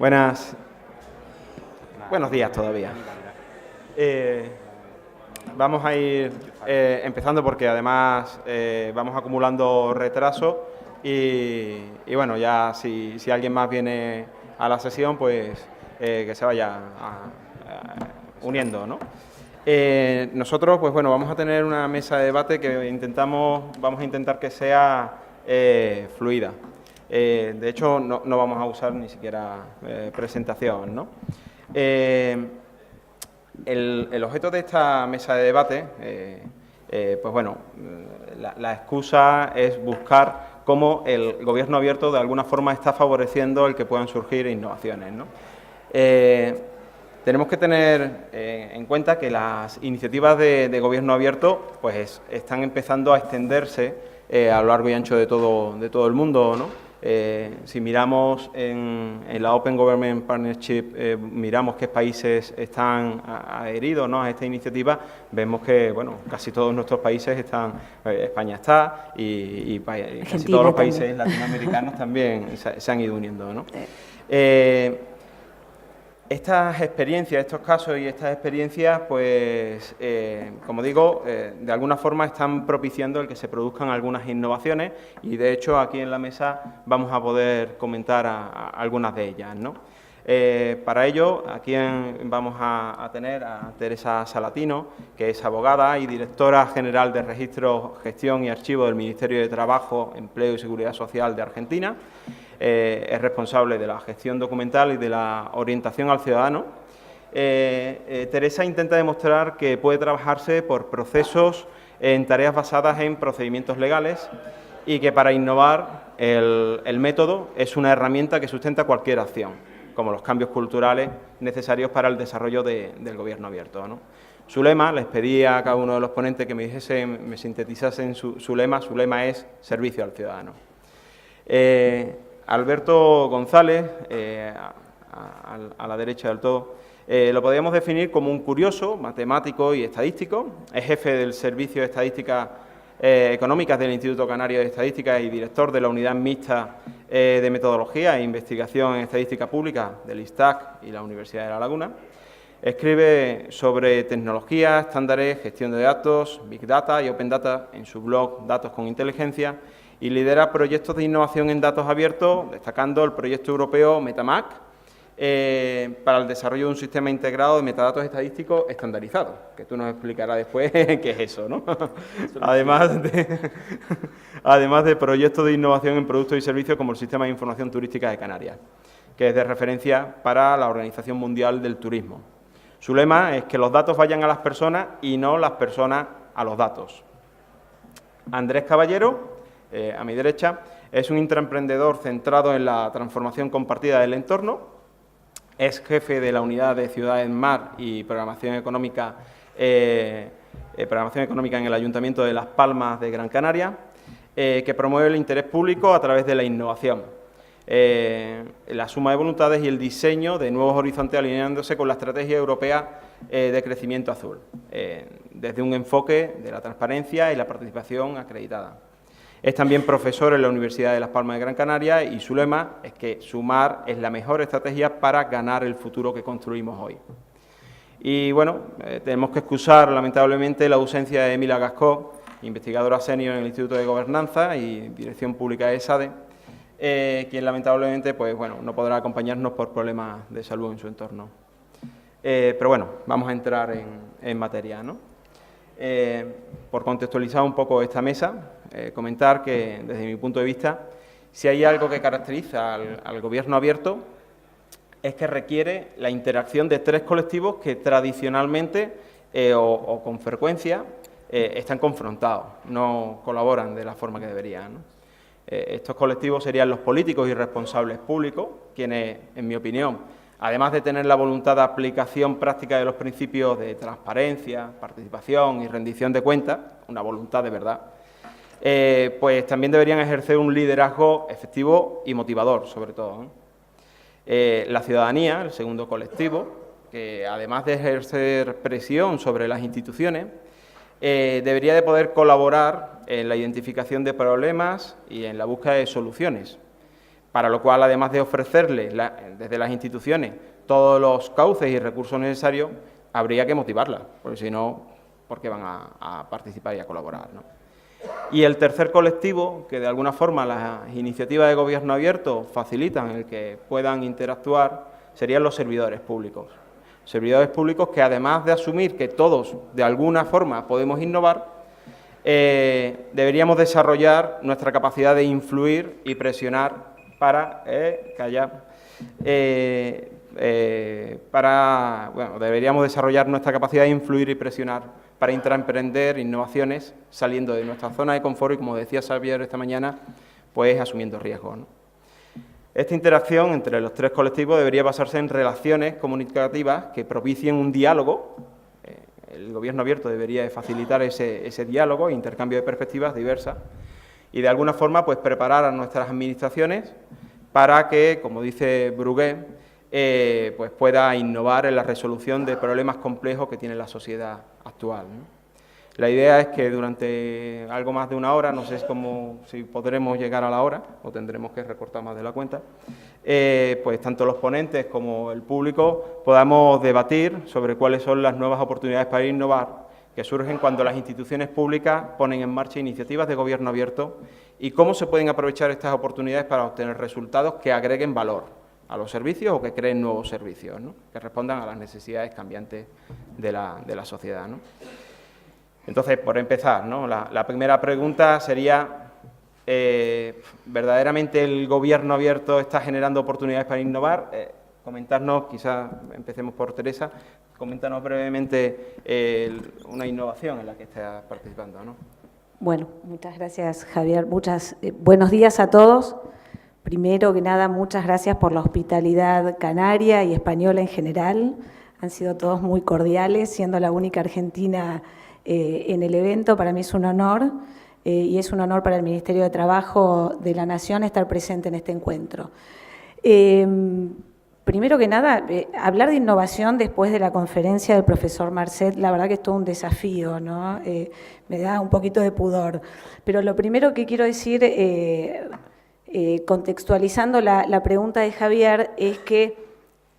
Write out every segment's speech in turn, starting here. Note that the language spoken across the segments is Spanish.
Buenos días todavía. Vamos a ir empezando porque además vamos acumulando retraso y bueno, ya si alguien más viene a la sesión, pues que se vaya uniendo, ¿no? Nosotros, pues bueno, vamos a tener una mesa de debate que vamos a intentar que sea fluida. De hecho, no vamos a usar ni siquiera presentación, ¿no? El objeto de esta mesa de debate, pues bueno, la excusa es buscar cómo el gobierno abierto de alguna forma está favoreciendo el que puedan surgir innovaciones, ¿no? Tenemos que tener en cuenta que las iniciativas de gobierno abierto pues están empezando a extenderse a lo largo y ancho de todo el mundo, ¿no? Si miramos en la Open Government Partnership, miramos qué países están adheridos, ¿no?, a esta iniciativa, vemos que bueno, casi todos nuestros países están, España está y casi todos los países latinoamericanos también se han ido uniendo, ¿no? Estas experiencias, estos casos y estas experiencias, pues, como digo, de alguna forma están propiciando el que se produzcan algunas innovaciones y, de hecho, aquí en la mesa vamos a poder comentar algunas de ellas, ¿no? Para ello, aquí vamos a tener a Teresa Salatino, que es abogada y directora general de Registro, Gestión y Archivo del Ministerio de Trabajo, Empleo y Seguridad Social de Argentina. Es responsable de la gestión documental y de la orientación al ciudadano. Teresa intenta demostrar que puede trabajarse por procesos en tareas basadas en procedimientos legales y que para innovar el método es una herramienta que sustenta cualquier acción, como los cambios culturales necesarios para el desarrollo del gobierno abierto, ¿no? Su lema, les pedí a cada uno de los ponentes que me sintetizasen su lema es servicio al ciudadano. Alberto González, a la derecha del todo, lo podríamos definir como un curioso, matemático y estadístico. Es jefe del Servicio de Estadísticas Económicas del Instituto Canario de Estadística y director de la Unidad Mixta de Metodología e Investigación en Estadística Pública del ISTAC y la Universidad de La Laguna. Escribe sobre tecnología, estándares, gestión de datos, Big Data y Open Data en su blog Datos con Inteligencia, y lidera proyectos de innovación en datos abiertos, destacando el proyecto europeo MetaMac para el desarrollo de un sistema integrado de metadatos estadísticos estandarizados, que tú nos explicarás después qué es eso, ¿no? Además de proyectos de innovación en productos y servicios como el Sistema de Información Turística de Canarias, que es de referencia para la Organización Mundial del Turismo. Su lema es que los datos vayan a las personas y no las personas a los datos. Andrés Caballero, a mi derecha, es un intraemprendedor centrado en la transformación compartida del entorno, es jefe de la Unidad de Ciudades Mar y Programación Económica en el Ayuntamiento de Las Palmas de Gran Canaria, que promueve el interés público a través de la innovación, la suma de voluntades y el diseño de nuevos horizontes alineándose con la estrategia europea de crecimiento azul, desde un enfoque de la transparencia y la participación acreditada. Es también profesor en la Universidad de Las Palmas de Gran Canaria y su lema es que sumar es la mejor estrategia para ganar el futuro que construimos hoy. Y bueno, tenemos que excusar lamentablemente la ausencia de Emilia Gascó, investigadora senior en el Instituto de Gobernanza y Dirección Pública de ESADE, quien lamentablemente pues, bueno, no podrá acompañarnos por problemas de salud en su entorno. Pero bueno, vamos a entrar en materia, ¿no? Por contextualizar un poco esta mesa, comentar que, desde mi punto de vista, si hay algo que caracteriza al gobierno abierto, es que requiere la interacción de tres colectivos que tradicionalmente o con frecuencia están confrontados, no colaboran de la forma que deberían, ¿no? Estos colectivos serían los políticos y responsables públicos, quienes, en mi opinión, además de tener la voluntad de aplicación práctica de los principios de transparencia, participación y rendición de cuentas, una voluntad de verdad, pues también deberían ejercer un liderazgo efectivo y motivador, sobre todo, ¿no? La ciudadanía, el segundo colectivo, que además de ejercer presión sobre las instituciones, debería de poder colaborar en la identificación de problemas y en la búsqueda de soluciones, para lo cual, además de ofrecerles desde las instituciones todos los cauces y recursos necesarios, habría que motivarlas, porque si no, ¿por qué van a participar y a colaborar, ¿no? Y el tercer colectivo, que de alguna forma las iniciativas de gobierno abierto facilitan el que puedan interactuar, serían los servidores públicos. Servidores públicos que, además de asumir que todos, de alguna forma, podemos innovar, deberíamos desarrollar nuestra capacidad de influir y presionar para deberíamos desarrollar nuestra capacidad de influir y presionar para intraemprender innovaciones saliendo de nuestra zona de confort y, como decía Xavier esta mañana, pues asumiendo riesgos, ¿no? Esta interacción entre los tres colectivos debería basarse en relaciones comunicativas que propicien un diálogo. El gobierno abierto debería facilitar ese diálogo e intercambio de perspectivas diversas y, de alguna forma, pues preparar a nuestras administraciones para que, como dice Brugué, pues pueda innovar en la resolución de problemas complejos que tiene la sociedad actual, ¿no? La idea es que durante algo más de una hora, no sé si podremos llegar a la hora o tendremos que recortar más de la cuenta, pues tanto los ponentes como el público podamos debatir sobre cuáles son las nuevas oportunidades para innovar que surgen cuando las instituciones públicas ponen en marcha iniciativas de gobierno abierto y cómo se pueden aprovechar estas oportunidades para obtener resultados que agreguen valor a los servicios o que creen nuevos servicios, ¿no?, que respondan a las necesidades cambiantes de la sociedad, ¿no? Entonces, por empezar, ¿no?, la primera pregunta sería, ¿verdaderamente el gobierno abierto está generando oportunidades para innovar? Comentarnos, quizás empecemos por Teresa, coméntanos brevemente una innovación en la que estás participando, ¿no? Bueno, muchas gracias, Javier. Buenos días a todos. Primero que nada, muchas gracias por la hospitalidad canaria y española en general. Han sido todos muy cordiales, siendo la única argentina en el evento. Para mí es un honor y es un honor para el Ministerio de Trabajo de la Nación estar presente en este encuentro. Primero que nada, hablar de innovación después de la conferencia del profesor Marcet, la verdad que es todo un desafío, ¿no? Me da un poquito de pudor. Pero lo primero que quiero decir, contextualizando la pregunta de Javier, es que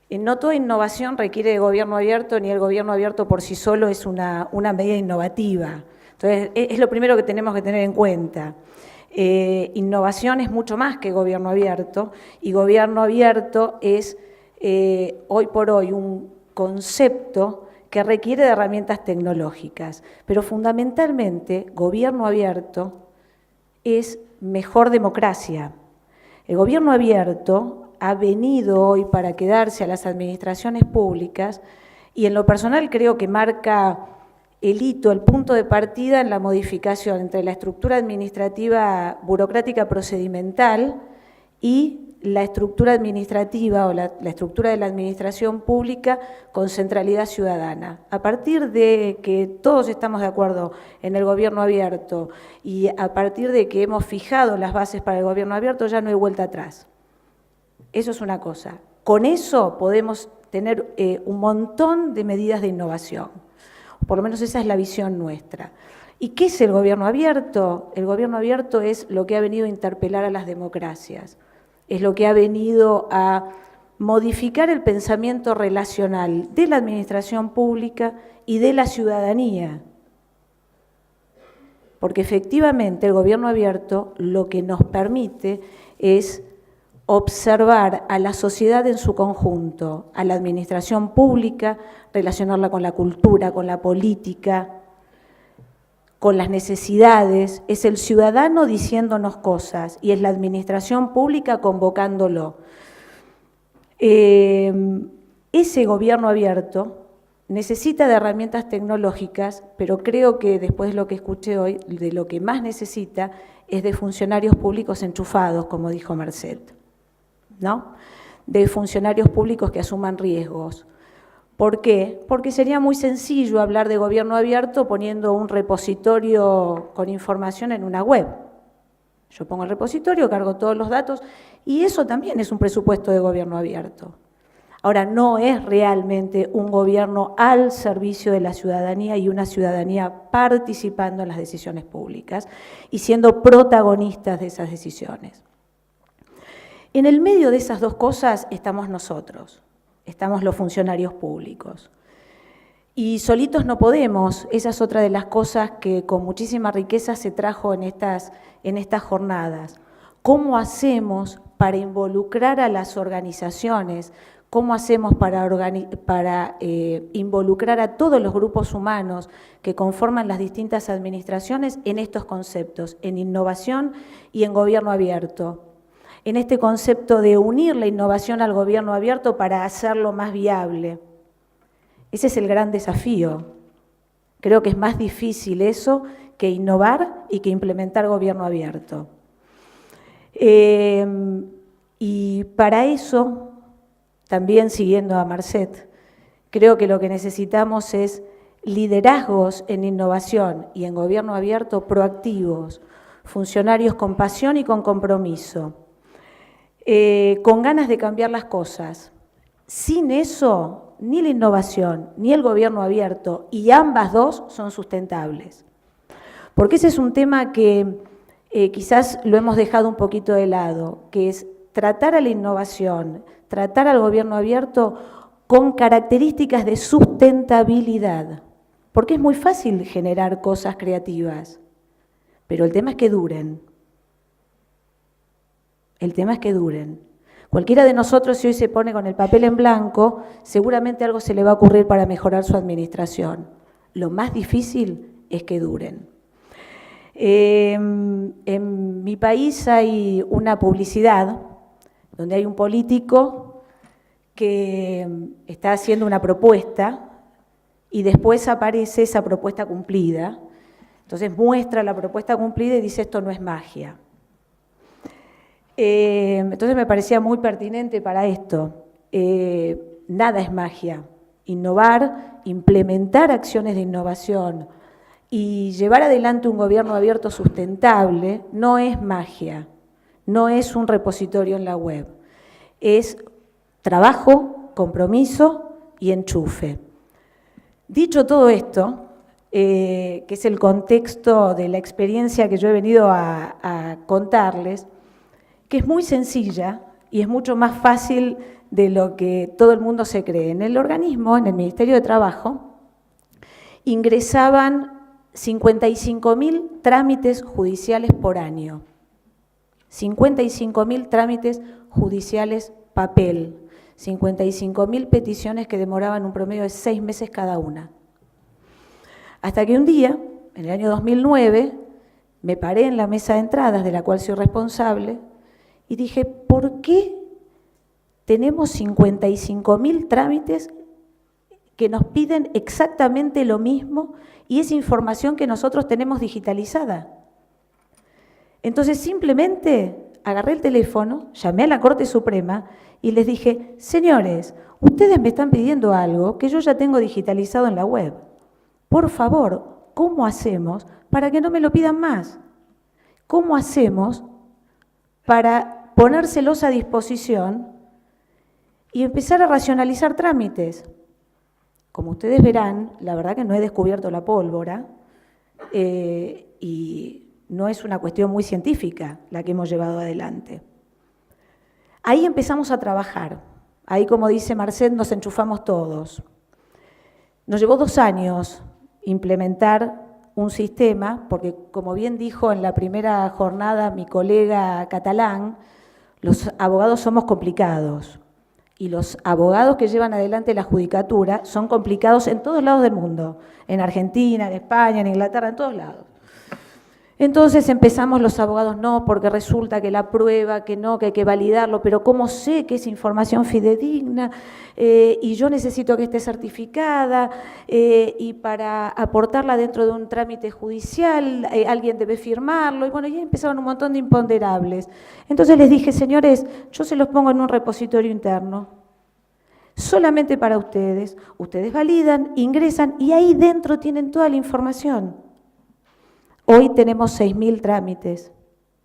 no toda innovación requiere de gobierno abierto, ni el gobierno abierto por sí solo es una medida innovativa. Entonces, es lo primero que tenemos que tener en cuenta. Innovación es mucho más que gobierno abierto, y gobierno abierto es hoy por hoy un concepto que requiere de herramientas tecnológicas, pero fundamentalmente gobierno abierto es mejor democracia. El gobierno abierto ha venido hoy para quedarse a las administraciones públicas y en lo personal creo que marca el hito, el punto de partida en la modificación entre la estructura administrativa burocrática procedimental y la estructura administrativa o la estructura de la administración pública con centralidad ciudadana. A partir de que todos estamos de acuerdo en el gobierno abierto y a partir de que hemos fijado las bases para el gobierno abierto, ya no hay vuelta atrás. Eso es una cosa. Con eso podemos tener un montón de medidas de innovación. Por lo menos esa es la visión nuestra. ¿Y qué es el gobierno abierto? El gobierno abierto es lo que ha venido a interpelar a las democracias. Es lo que ha venido a modificar el pensamiento relacional de la administración pública y de la ciudadanía. Porque efectivamente el gobierno abierto lo que nos permite es observar a la sociedad en su conjunto, a la administración pública, relacionarla con la cultura, con la política, con las necesidades. Es el ciudadano diciéndonos cosas y es la administración pública convocándolo. Ese gobierno abierto necesita de herramientas tecnológicas, pero creo que después de lo que escuché hoy, de lo que más necesita es de funcionarios públicos enchufados, como dijo Marcet, ¿no? De funcionarios públicos que asuman riesgos. ¿Por qué? Porque sería muy sencillo hablar de gobierno abierto poniendo un repositorio con información en una web. Yo pongo el repositorio, cargo todos los datos y eso también es un presupuesto de gobierno abierto. Ahora, no es realmente un gobierno al servicio de la ciudadanía y una ciudadanía participando en las decisiones públicas y siendo protagonistas de esas decisiones. En el medio de esas dos cosas estamos nosotros, estamos los funcionarios públicos. Y solitos no podemos, esa es otra de las cosas que con muchísima riqueza se trajo en estas jornadas. ¿Cómo hacemos para involucrar a las organizaciones? ¿Cómo hacemos para involucrar a todos los grupos humanos que conforman las distintas administraciones en estos conceptos, en innovación y en gobierno abierto? En este concepto de unir la innovación al gobierno abierto para hacerlo más viable. Ese es el gran desafío. Creo que es más difícil eso que innovar y que implementar gobierno abierto. Y para eso, también siguiendo a Marcet, creo que lo que necesitamos es liderazgos en innovación y en gobierno abierto proactivos, funcionarios con pasión y con compromiso, con ganas de cambiar las cosas. Sin eso, ni la innovación ni el gobierno abierto, y ambas dos son sustentables. Porque ese es un tema que quizás lo hemos dejado un poquito de lado, que es tratar a la innovación, tratar al gobierno abierto con características de sustentabilidad. Porque es muy fácil generar cosas creativas, pero el tema es que duren. El tema es que duren. Cualquiera de nosotros, si hoy se pone con el papel en blanco, seguramente algo se le va a ocurrir para mejorar su administración. Lo más difícil es que duren. En mi país hay una publicidad donde hay un político que está haciendo una propuesta y después aparece esa propuesta cumplida. Entonces muestra la propuesta cumplida y dice: esto no es magia. Entonces me parecía muy pertinente para esto. Nada es magia. Innovar, implementar acciones de innovación y llevar adelante un gobierno abierto sustentable no es magia, no es un repositorio en la web. Es trabajo, compromiso y enchufe. Dicho todo esto, que es el contexto de la experiencia que yo he venido a contarles, que es muy sencilla y es mucho más fácil de lo que todo el mundo se cree. En el organismo, en el Ministerio de Trabajo, ingresaban 55.000 trámites judiciales por año. 55.000 trámites judiciales papel. 55.000 peticiones que demoraban un promedio de 6 meses cada una. Hasta que un día, en el año 2009, me paré en la mesa de entradas, de la cual soy responsable, y dije: ¿por qué tenemos 55.000 trámites que nos piden exactamente lo mismo y es información que nosotros tenemos digitalizada? Entonces simplemente agarré el teléfono, llamé a la Corte Suprema y les dije: señores, ustedes me están pidiendo algo que yo ya tengo digitalizado en la web. Por favor, ¿cómo hacemos para que no me lo pidan más? ¿Cómo hacemos para ponérselos a disposición y empezar a racionalizar trámites? Como ustedes verán, la verdad que no he descubierto la pólvora y no es una cuestión muy científica la que hemos llevado adelante. Ahí empezamos a trabajar. Ahí, como dice Marcet, nos enchufamos todos. Nos llevó 2 años implementar un sistema, porque como bien dijo en la primera jornada mi colega catalán, los abogados somos complicados y los abogados que llevan adelante la judicatura son complicados en todos lados del mundo, en Argentina, en España, en Inglaterra, en todos lados. Entonces empezamos los abogados: no, porque resulta que la prueba, que no, que hay que validarlo, pero ¿cómo sé que es información fidedigna? Y yo necesito que esté certificada y para aportarla dentro de un trámite judicial alguien debe firmarlo. Y bueno, ya empezaron un montón de imponderables. Entonces les dije: señores, yo se los pongo en un repositorio interno, solamente para ustedes. Ustedes validan, ingresan y ahí dentro tienen toda la información. Hoy tenemos 6.000 trámites,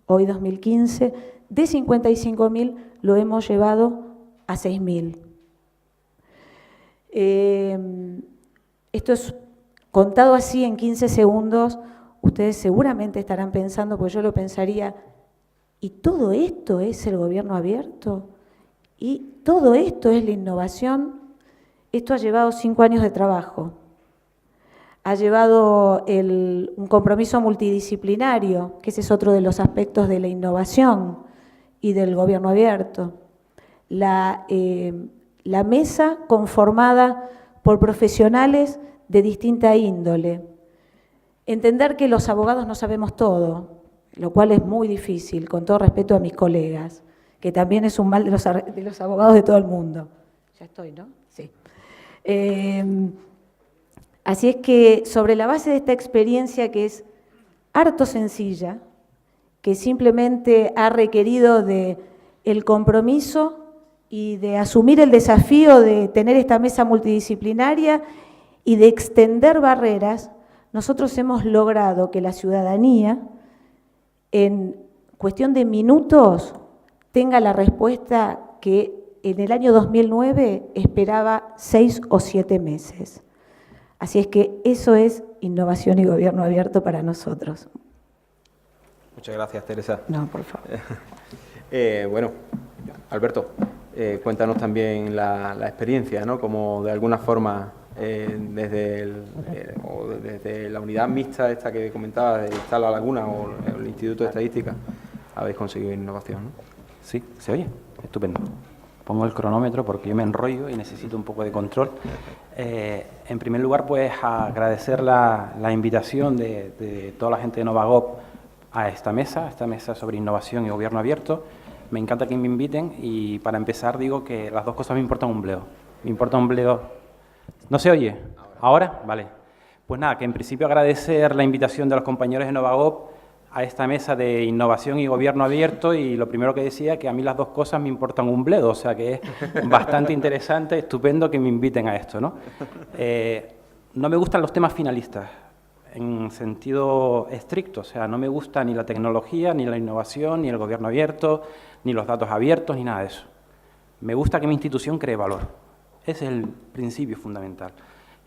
hoy 2015, de 55.000 lo hemos llevado a 6.000. Esto es contado así en 15 segundos, ustedes seguramente estarán pensando, pues yo lo pensaría, Y todo esto es el gobierno abierto, y todo esto es la innovación. Esto ha llevado 5 años de trabajo, ha llevado un compromiso multidisciplinario, que ese es otro de los aspectos de la innovación y del gobierno abierto. La mesa conformada por profesionales de distinta índole. Entender que los abogados no sabemos todo, lo cual es muy difícil, con todo respeto a mis colegas, que también es un mal de los abogados de todo el mundo. Ya estoy, ¿no? Sí. Así es que sobre la base de esta experiencia, que es harto sencilla, que simplemente ha requerido de el compromiso y de asumir el desafío de tener esta mesa multidisciplinaria y de extender barreras, nosotros hemos logrado que la ciudadanía, en cuestión de minutos, tenga la respuesta que en el año 2009 esperaba 6 o 7 meses. Así es que eso es innovación y gobierno abierto para nosotros. Muchas gracias, Teresa. No, por favor. Bueno, Alberto, cuéntanos también la experiencia, ¿no? Como de alguna forma, desde la unidad mixta esta que comentaba, de La Laguna o el Instituto de Estadística, habéis conseguido innovación, ¿no? Sí, ¿se oye? Estupendo. Pongo el cronómetro porque yo me enrollo y necesito un poco de control. En primer lugar, pues agradecer la invitación de toda la gente de Novagop a esta mesa sobre innovación y gobierno abierto. Me encanta que me inviten y para empezar digo que las dos cosas me importan un bledo. Me importa un bledo. ¿No se oye? ¿Ahora? Vale. Pues nada, que en principio agradecer la invitación de los compañeros de Novagop a esta mesa de innovación y gobierno abierto, y lo primero que decía que a mí las dos cosas me importan un bledo, o sea que es bastante interesante, estupendo que me inviten a esto, ¿no? No me gustan los temas finalistas, en sentido estricto, o sea, no me gusta ni la tecnología, ni la innovación, ni el gobierno abierto, ni los datos abiertos, ni nada de eso. Me gusta que mi institución cree valor, ese es el principio fundamental.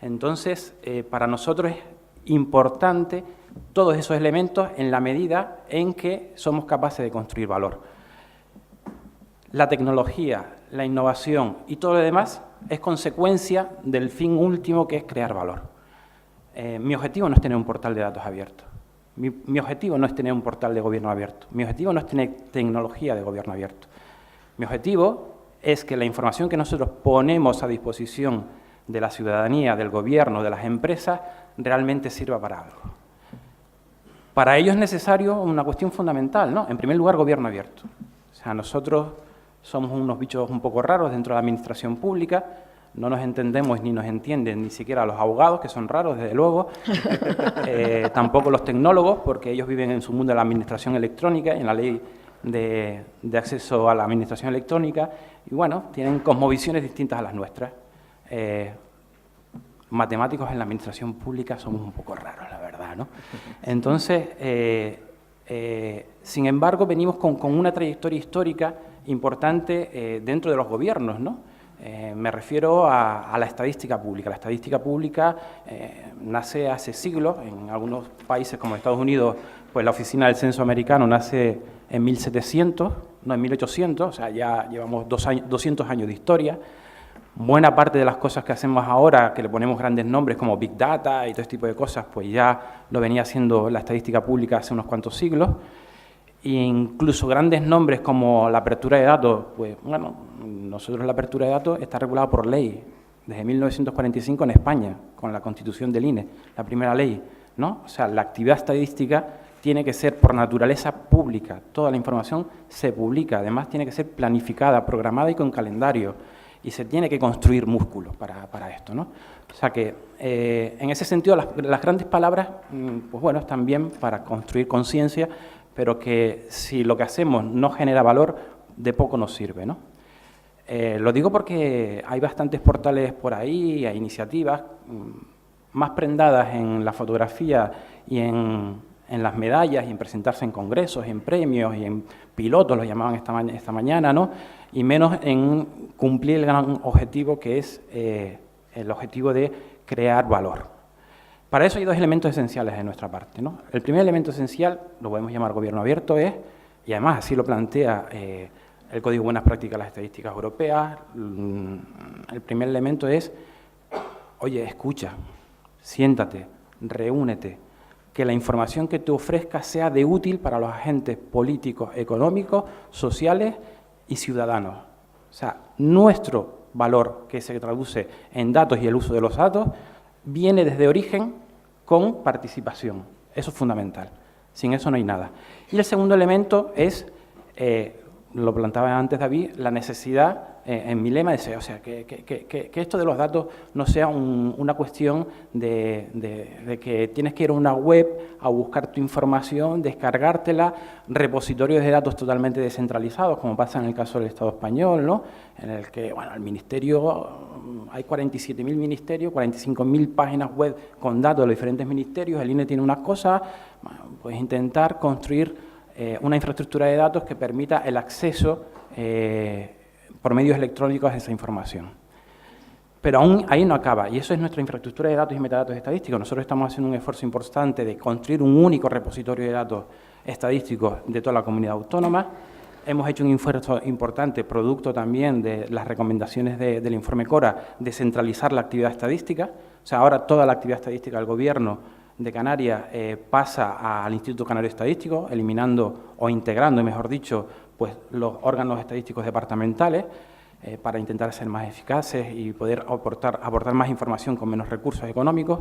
Entonces, para nosotros es importante todos esos elementos en la medida en que somos capaces de construir valor. La tecnología, la innovación y todo lo demás es consecuencia del fin último, que es crear valor. Mi objetivo no es tener un portal de datos abierto. Mi objetivo no es tener un portal de gobierno abierto. Mi objetivo no es tener tecnología de gobierno abierto. Mi objetivo es que la información que nosotros ponemos a disposición de la ciudadanía, del gobierno, de las empresas, realmente sirva para algo. Para ello es necesario una cuestión fundamental, ¿no? En primer lugar, gobierno abierto. O sea, nosotros somos unos bichos un poco raros dentro de la administración pública, no nos entendemos ni nos entienden ni siquiera los abogados, que son raros, desde luego, tampoco los tecnólogos, porque ellos viven en su mundo de la administración electrónica, en la ley de acceso a la administración electrónica, y bueno, tienen cosmovisiones distintas a las nuestras. Matemáticos en la administración pública somos un poco raros, la verdad, ¿no? Entonces, sin embargo, venimos con una trayectoria histórica importante dentro de los gobiernos, ¿no? Me refiero a la estadística pública. La estadística pública nace hace siglos, en algunos países como Estados Unidos, pues la Oficina del Censo Americano nace en 1700, no en 1800, o sea, ya llevamos 200 años de historia. Buena parte de las cosas que hacemos ahora, que le ponemos grandes nombres como Big Data y todo este tipo de cosas, pues ya lo venía haciendo la estadística pública hace unos cuantos siglos. E incluso grandes nombres como la apertura de datos, pues bueno, nosotros la apertura de datos está regulada por ley, desde 1945 en España, con la Constitución del INE, la primera ley, ¿no? O sea, la actividad estadística tiene que ser por naturaleza pública, toda la información se publica, además tiene que ser planificada, programada y con calendario. Y se tiene que construir músculo para esto, ¿no? O sea que, en ese sentido, las grandes palabras, pues bueno, están bien para construir conciencia, pero que si lo que hacemos no genera valor, de poco nos sirve, ¿no? Lo digo porque hay bastantes portales por ahí, hay iniciativas más prendadas en la fotografía y en las medallas y en presentarse en congresos, en premios y en pilotos, lo llamaban esta mañana, ¿no? Y menos en cumplir el gran objetivo, que es el objetivo de crear valor. Para eso hay dos elementos esenciales de nuestra parte, ¿no? El primer elemento esencial, lo podemos llamar gobierno abierto, es y además así lo plantea el Código de Buenas Prácticas de las Estadísticas Europeas, el primer elemento es, oye, escucha, siéntate, reúnete, que la información que te ofrezca sea de útil para los agentes políticos, económicos, sociales y ciudadanos. O sea, nuestro valor que se traduce en datos y el uso de los datos viene desde origen con participación. Eso es fundamental. Sin eso no hay nada. Y el segundo elemento es, lo planteaba antes David, la necesidad, en mi lema, de, o sea, que esto de los datos no sea una cuestión de que tienes que ir a una web a buscar tu información, descargártela, repositorios de datos totalmente descentralizados, como pasa en el caso del Estado español, ¿no? En el que, bueno, el Ministerio, hay 47.000 ministerios, 45.000 páginas web con datos de los diferentes ministerios, el INE tiene unas cosas, bueno, pues intentar construir una infraestructura de datos que permita el acceso por medios electrónicos a esa información. Pero aún ahí no acaba, y eso es nuestra infraestructura de datos y metadatos estadísticos. Nosotros estamos haciendo un esfuerzo importante de construir un único repositorio de datos estadísticos de toda la comunidad autónoma. Hemos hecho un esfuerzo importante, producto también de las recomendaciones del informe CORA, de centralizar la actividad estadística. O sea, ahora toda la actividad estadística del Gobierno de Canarias pasa al Instituto Canario Estadístico, eliminando o integrando, mejor dicho, pues los órganos estadísticos departamentales para intentar ser más eficaces y poder aportar más información con menos recursos económicos.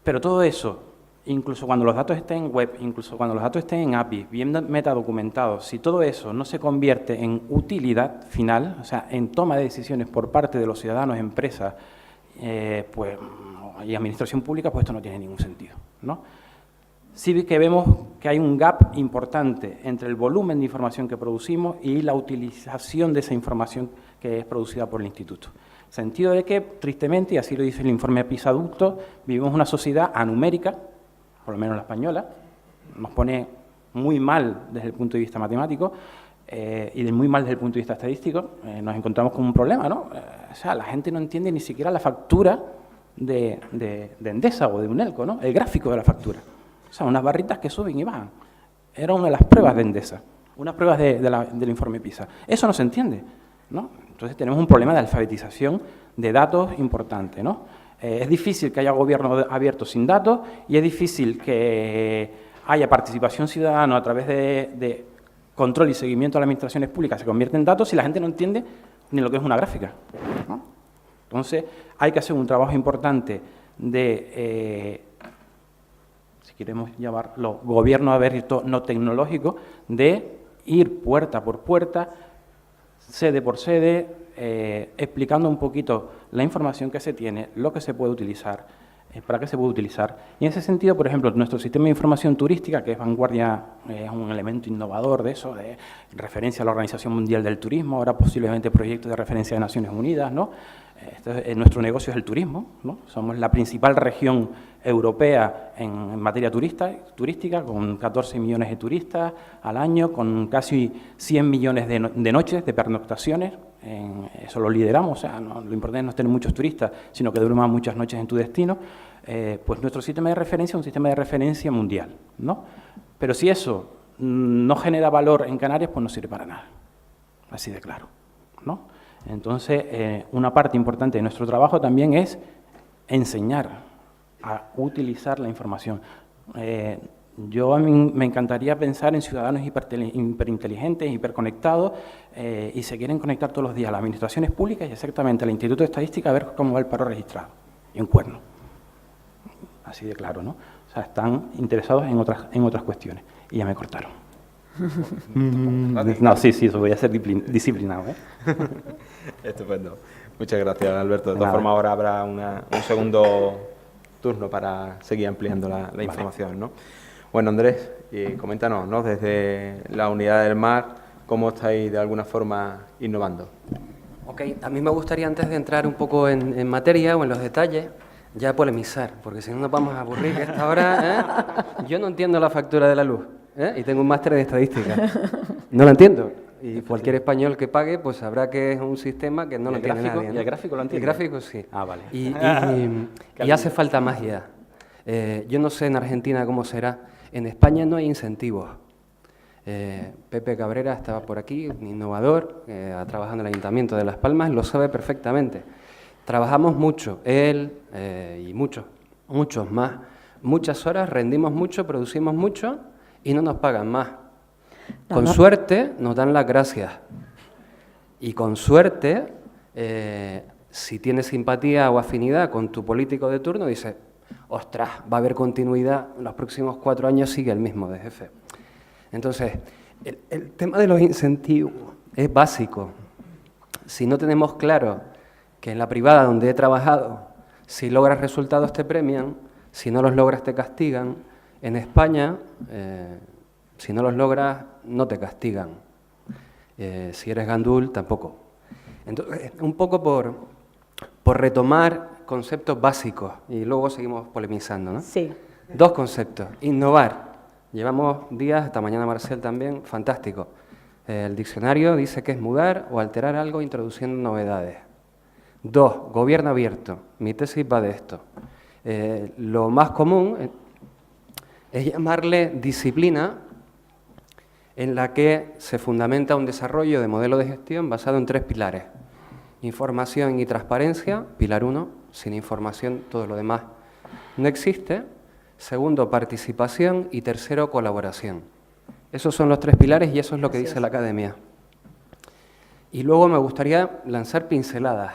Pero todo eso, incluso cuando los datos estén en web, incluso cuando los datos estén en API, bien metadocumentados, si todo eso no se convierte en utilidad final, o sea, en toma de decisiones por parte de los ciudadanos, empresas, pues, y administración pública, pues esto no tiene ningún sentido, ¿no? Sí que vemos que hay un gap importante entre el volumen de información que producimos y la utilización de esa información que es producida por el Instituto. Sentido de que, tristemente, y así lo dice el informe PISA Adulto, vivimos una sociedad anumérica, por lo menos la española, nos pone muy mal desde el punto de vista matemático y muy mal desde el punto de vista estadístico. Nos encontramos con un problema, ¿no? O sea, la gente no entiende ni siquiera la factura de Endesa o de Unelco, ¿no? El gráfico de la factura. O sea, unas barritas que suben y bajan. Era una de las pruebas de Endesa, unas pruebas del informe PISA. Eso no se entiende, ¿no? Entonces tenemos un problema de alfabetización de datos importante, ¿no? Es difícil que haya gobierno abierto sin datos y es difícil que haya participación ciudadana a través de control y seguimiento de las administraciones públicas, se convierte en datos si la gente no entiende ni lo que es una gráfica, ¿no? Entonces hay que hacer un trabajo importante de si queremos llamarlo gobierno abierto no tecnológico, de ir puerta por puerta, sede por sede, explicando un poquito la información que se tiene, lo que se puede utilizar, para qué se puede utilizar. Y en ese sentido, por ejemplo, nuestro sistema de información turística, que es vanguardia, es un elemento innovador de eso, de referencia a la Organización Mundial del Turismo, ahora posiblemente proyecto de referencia de Naciones Unidas, ¿no? Nuestro negocio es el turismo, ¿no? Somos la principal región europea en materia turística, con 14 millones de turistas al año, con casi 100 millones de noches, de pernoctaciones. Eso lo lideramos, o sea, lo importante no es tener muchos turistas, sino que duerman muchas noches en tu destino. Pues nuestro sistema de referencia es un sistema de referencia mundial, ¿no? Pero si eso no genera valor en Canarias, pues no sirve para nada, así de claro, ¿no? Entonces, una parte importante de nuestro trabajo también es enseñar a utilizar la información. A mí me encantaría pensar en ciudadanos hiperinteligentes, hiperconectados, y se quieren conectar todos los días a las administraciones públicas y exactamente al Instituto de Estadística a ver cómo va el paro registrado, y un cuerno. Así de claro, ¿no? O sea, están interesados en otras cuestiones. Y ya me cortaron. No, sí, voy a ser disciplinado, ¿eh? Estupendo. Muchas gracias, Alberto. De todas formas, ahora habrá un segundo turno para seguir ampliando la información, ¿no? Bueno, Andrés, coméntanos, ¿no? Desde la unidad del mar, ¿cómo estáis de alguna forma innovando? Ok, a mí me gustaría, antes de entrar un poco en materia o en los detalles, ya polemizar, porque si no nos vamos a aburrir, que a esta hora, yo no entiendo la factura de la luz, y tengo un máster en estadística. No la entiendo. Y cualquier español que pague, pues sabrá que es un sistema que no lo entiende nadie, ¿no? ¿Y el gráfico lo entiende? El gráfico sí. Ah, vale. Y hace falta magia. Yo no sé en Argentina cómo será. En España no hay incentivos. Pepe Cabrera estaba por aquí, un innovador, ha trabajado en el Ayuntamiento de Las Palmas, lo sabe perfectamente. Trabajamos mucho, él y muchos más. Muchas horas, rendimos mucho, producimos mucho y no nos pagan más. Con suerte nos dan las gracias. Y con suerte, si tienes simpatía o afinidad con tu político de turno, dices, ostras, va a haber continuidad, en los próximos 4 años sigue el mismo de jefe. Entonces, el tema de los incentivos es básico. Si no tenemos claro que en la privada donde he trabajado, si logras resultados te premian, si no los logras te castigan, en España, si no los logras no te castigan. Si eres gandul, tampoco. Entonces, un poco por retomar conceptos básicos y luego seguimos polemizando, ¿no? Sí. 2 conceptos. Innovar. Llevamos días, hasta mañana Marcel también, fantástico. El diccionario dice que es mudar o alterar algo introduciendo novedades. 2, gobierno abierto. Mi tesis va de esto. Lo más común es llamarle disciplina en la que se fundamenta un desarrollo de modelo de gestión basado en 3 pilares. Información y transparencia, pilar 1, sin información todo lo demás no existe. Segundo, participación y tercero, colaboración. Esos son los 3 pilares y eso es lo que dice la academia. Y luego me gustaría lanzar pinceladas,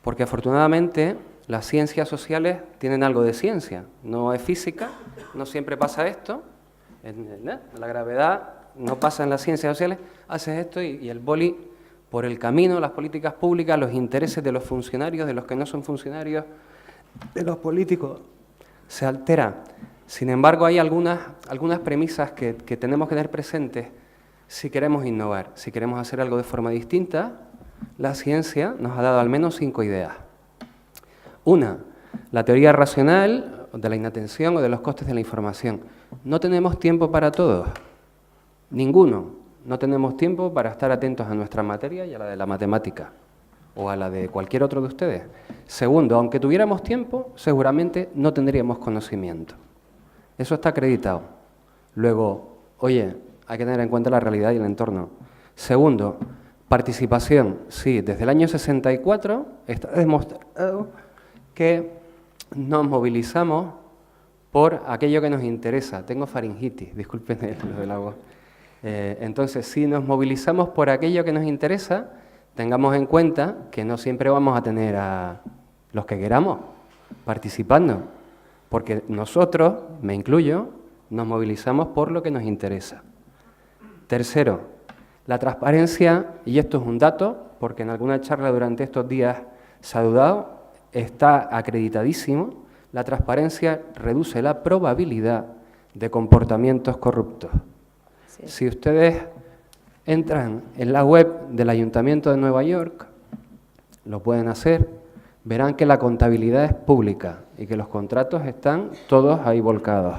porque afortunadamente las ciencias sociales tienen algo de ciencia. No es física, no siempre pasa esto. La gravedad no pasa en las ciencias sociales, haces esto y el boli, por el camino, las políticas públicas, los intereses de los funcionarios, de los que no son funcionarios, de los políticos, se altera. Sin embargo, hay algunas premisas que tenemos que tener presentes si queremos innovar, si queremos hacer algo de forma distinta. La ciencia nos ha dado al menos 5 ideas. Una, la teoría racional de la inatención o de los costes de la información. No tenemos tiempo para todo, ninguno. No tenemos tiempo para estar atentos a nuestra materia y a la de la matemática o a la de cualquier otro de ustedes. Segundo, aunque tuviéramos tiempo, seguramente no tendríamos conocimiento. Eso está acreditado. Luego, oye, hay que tener en cuenta la realidad y el entorno. Segundo, participación. Sí, desde el año 64 está demostrado que nos movilizamos por aquello que nos interesa. Tengo faringitis, disculpen lo del agua. Entonces, si nos movilizamos por aquello que nos interesa, tengamos en cuenta que no siempre vamos a tener a los que queramos participando, porque nosotros, me incluyo, nos movilizamos por lo que nos interesa. Tercero, la transparencia, y esto es un dato, porque en alguna charla durante estos días se ha dudado, está acreditadísimo, la transparencia reduce la probabilidad de comportamientos corruptos. Sí. Si ustedes entran en la web del Ayuntamiento de Nueva York, lo pueden hacer, verán que la contabilidad es pública y que los contratos están todos ahí volcados.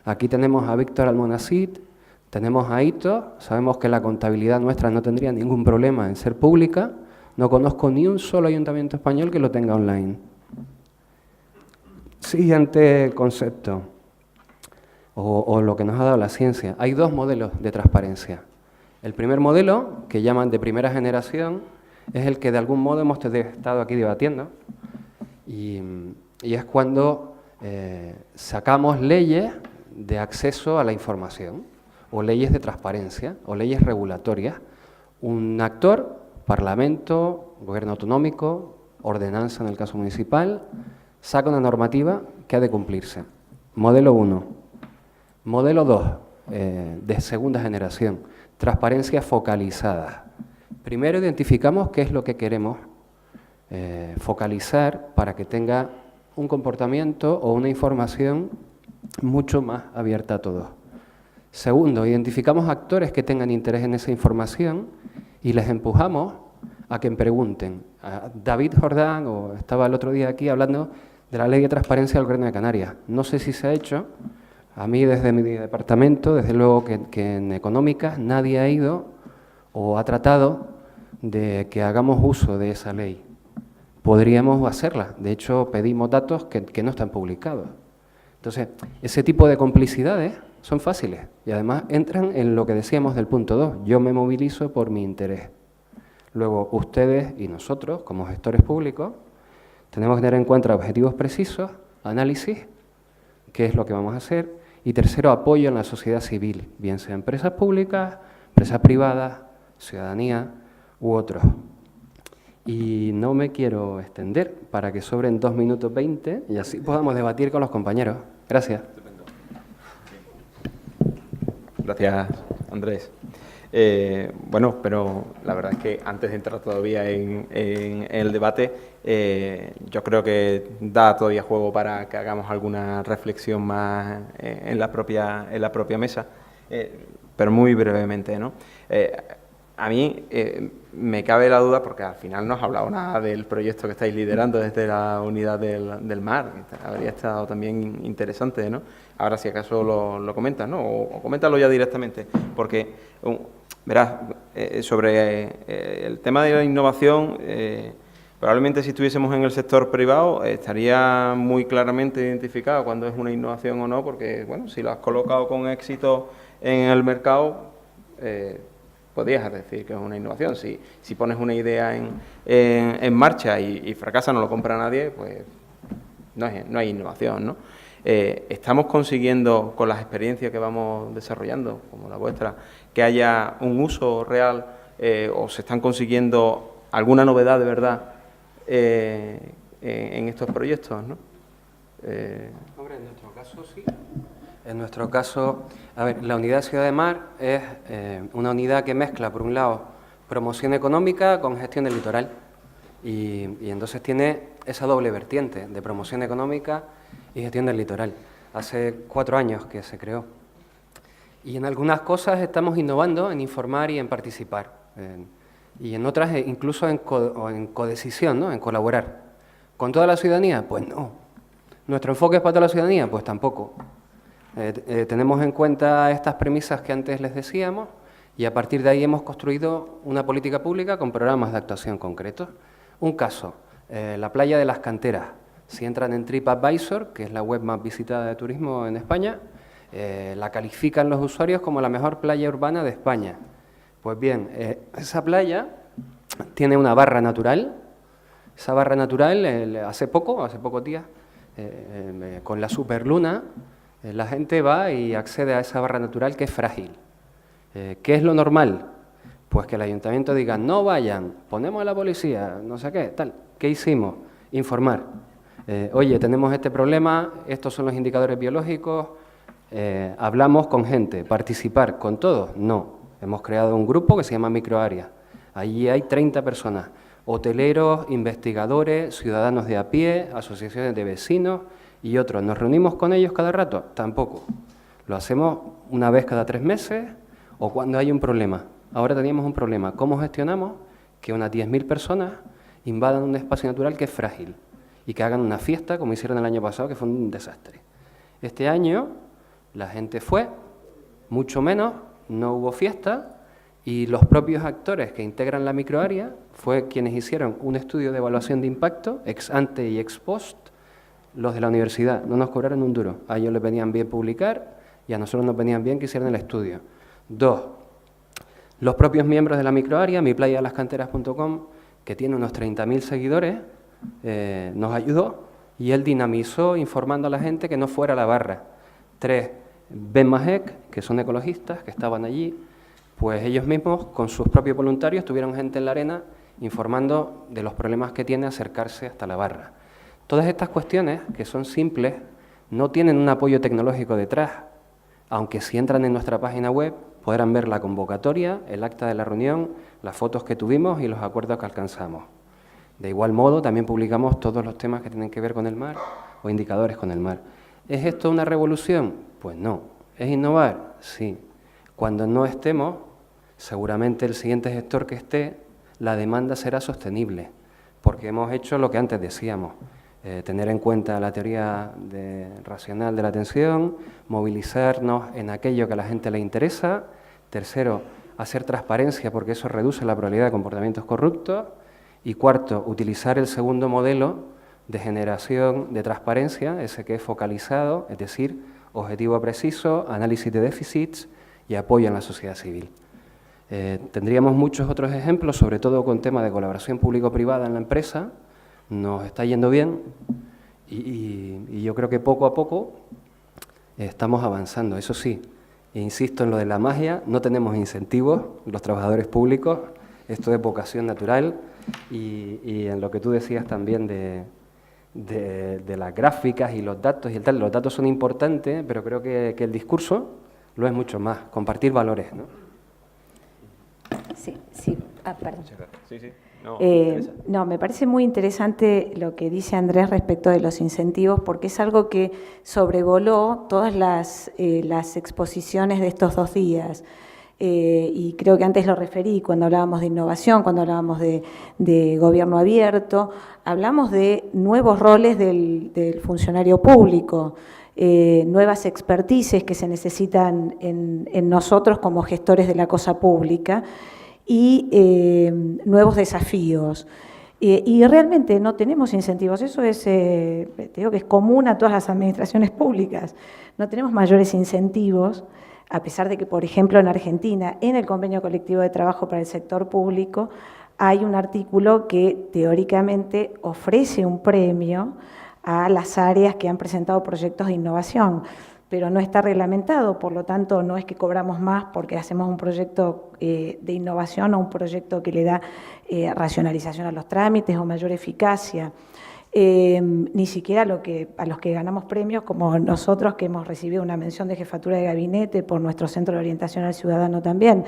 Aquí tenemos a Víctor Almonacid, tenemos a Ito, sabemos que la contabilidad nuestra no tendría ningún problema en ser pública, no conozco ni un solo ayuntamiento español que lo tenga online. Siguiente concepto, o lo que nos ha dado la ciencia. Hay 2 modelos de transparencia. El primer modelo, que llaman de primera generación, es el que de algún modo hemos estado aquí debatiendo, y es cuando sacamos leyes de acceso a la información, o leyes de transparencia, o leyes regulatorias. Un actor, parlamento, gobierno autonómico, ordenanza en el caso municipal, saca una normativa que ha de cumplirse. Modelo 1. Modelo 2, de segunda generación, transparencia focalizada. Primero identificamos qué es lo que queremos focalizar para que tenga un comportamiento o una información mucho más abierta a todos. Segundo, identificamos actores que tengan interés en esa información y les empujamos a que pregunten. David Jordán, o estaba el otro día aquí hablando de la Ley de Transparencia del Gobierno de Canarias. No sé si se ha hecho. A mí, desde mi departamento, desde luego que en Económicas, nadie ha ido o ha tratado de que hagamos uso de esa ley. Podríamos hacerla. De hecho, pedimos datos que no están publicados. Entonces, ese tipo de complicidades Son fáciles y además entran en lo que decíamos del punto 2. Yo me movilizo por mi interés. Luego, ustedes y nosotros, como gestores públicos, tenemos que tener en cuenta objetivos precisos, análisis, qué es lo que vamos a hacer, y tercero, apoyo en la sociedad civil, bien sea empresas públicas, empresas privadas, ciudadanía u otros. Y no me quiero extender para que sobren 2 minutos 20 y así podamos debatir con los compañeros. Gracias. Gracias, Andrés. Bueno, pero la verdad es que antes de entrar todavía en el debate, yo creo que da todavía juego para que hagamos alguna reflexión más en la propia mesa, pero muy brevemente, ¿no? A mí me cabe la duda, porque al final no has hablado nada del proyecto que estáis liderando desde la unidad del mar. Habría estado también interesante, ¿no? Ahora, si acaso lo comentas, ¿no? O coméntalo ya directamente, porque, verás, sobre el tema de la innovación, probablemente si estuviésemos en el sector privado estaría muy claramente identificado cuándo es una innovación o no, porque, bueno, si lo has colocado con éxito en el mercado, podrías decir que es una innovación. Si pones una idea en marcha y fracasa, no lo compra nadie, pues no hay innovación, ¿no? Estamos consiguiendo, con las experiencias que vamos desarrollando, como la vuestra, que haya un uso real, o se están consiguiendo alguna novedad de verdad en estos proyectos, ¿no? Hombre, en nuestro caso sí. En nuestro caso, a ver, la unidad Ciudad de Mar es una unidad que mezcla, por un lado, promoción económica con gestión del litoral. Y entonces tiene esa doble vertiente de promoción económica y gestión del litoral. Hace 4 años que se creó. Y en algunas cosas estamos innovando en informar y en participar. Y en otras incluso en codecisión, ¿no? En colaborar. ¿Con toda la ciudadanía? Pues no. ¿Nuestro enfoque es para toda la ciudadanía? Pues tampoco. Tenemos en cuenta estas premisas que antes les decíamos y a partir de ahí hemos construido una política pública con programas de actuación concretos. Un caso, la playa de las Canteras. Si entran en TripAdvisor, que es la web más visitada de turismo en España, la califican los usuarios como la mejor playa urbana de España. Pues bien, esa playa tiene una barra natural. Esa barra natural, hace pocos días, con la superluna, la gente va y accede a esa barra natural que es frágil. ¿Qué es lo normal? Pues que el ayuntamiento diga, no vayan, ponemos a la policía, no sé qué, tal. ¿Qué hicimos? Informar. Oye, tenemos este problema, estos son los indicadores biológicos, hablamos con gente, participar con todos, no. Hemos creado un grupo que se llama Microárea. Allí hay 30 personas, hoteleros, investigadores, ciudadanos de a pie, asociaciones de vecinos y otros. ¿Nos reunimos con ellos cada rato? Tampoco. Lo hacemos una vez cada 3 meses o cuando hay un problema. Ahora teníamos un problema. ¿Cómo gestionamos que unas 10.000 personas invadan un espacio natural que es frágil y que hagan una fiesta como hicieron el año pasado, que fue un desastre? Este año la gente fue, mucho menos, no hubo fiesta y los propios actores que integran la microárea fue quienes hicieron un estudio de evaluación de impacto, ex ante y ex post. Los de la universidad no nos cobraron un duro. A ellos les venían bien publicar y a nosotros nos venían bien que hicieran el estudio. 2. Los propios miembros de la microárea, miplayadascanteras.com, que tiene unos 30.000 seguidores, nos ayudó y él dinamizó informando a la gente que no fuera a la barra. 3. BenMajek, que son ecologistas, que estaban allí, pues ellos mismos, con sus propios voluntarios, tuvieron gente en la arena informando de los problemas que tiene acercarse hasta la barra. Todas estas cuestiones, que son simples, no tienen un apoyo tecnológico detrás, aunque si entran en nuestra página web podrán ver la convocatoria, el acta de la reunión, las fotos que tuvimos y los acuerdos que alcanzamos. De igual modo, también publicamos todos los temas que tienen que ver con el mar o indicadores con el mar. ¿Es esto una revolución? Pues no. ¿Es innovar? Sí. Cuando no estemos, seguramente el siguiente gestor que esté, la demanda será sostenible, porque hemos hecho lo que antes decíamos. Tener en cuenta la teoría racional de la atención, movilizarnos en aquello que a la gente le interesa. Tercero, hacer transparencia porque eso reduce la probabilidad de comportamientos corruptos. Y cuarto, utilizar el segundo modelo de generación de transparencia, ese que es focalizado, es decir, objetivo preciso, análisis de déficits y apoyo en la sociedad civil. Tendríamos muchos otros ejemplos, sobre todo con temas de colaboración público-privada en la empresa. Nos está yendo bien y yo creo que poco a poco estamos avanzando. Eso sí, insisto en lo de la magia, no tenemos incentivos los trabajadores públicos, esto es vocación natural y en lo que tú decías también de las gráficas y los datos y el tal, los datos son importantes, pero creo que el discurso lo es mucho más, compartir valores, ¿no? Sí. Perdón. Sí. No, me parece muy interesante lo que dice Andrés respecto de los incentivos, porque es algo que sobrevoló todas las exposiciones de estos 2 días. Y creo que antes lo referí, cuando hablábamos de innovación, cuando hablábamos de gobierno abierto, hablamos de nuevos roles del funcionario público, nuevas expertices que se necesitan en nosotros como gestores de la cosa pública, y nuevos desafíos. Y realmente no tenemos incentivos, eso es, te digo que es común a todas las administraciones públicas, no tenemos mayores incentivos, a pesar de que, por ejemplo, en Argentina, en el Convenio Colectivo de Trabajo para el Sector Público, hay un artículo que teóricamente ofrece un premio a las áreas que han presentado proyectos de innovación, pero no está reglamentado, por lo tanto no es que cobramos más porque hacemos un proyecto de innovación o un proyecto que le da racionalización a los trámites o mayor eficacia. Ni siquiera a los que ganamos premios, como nosotros que hemos recibido una mención de jefatura de gabinete por nuestro Centro de Orientación al Ciudadano también.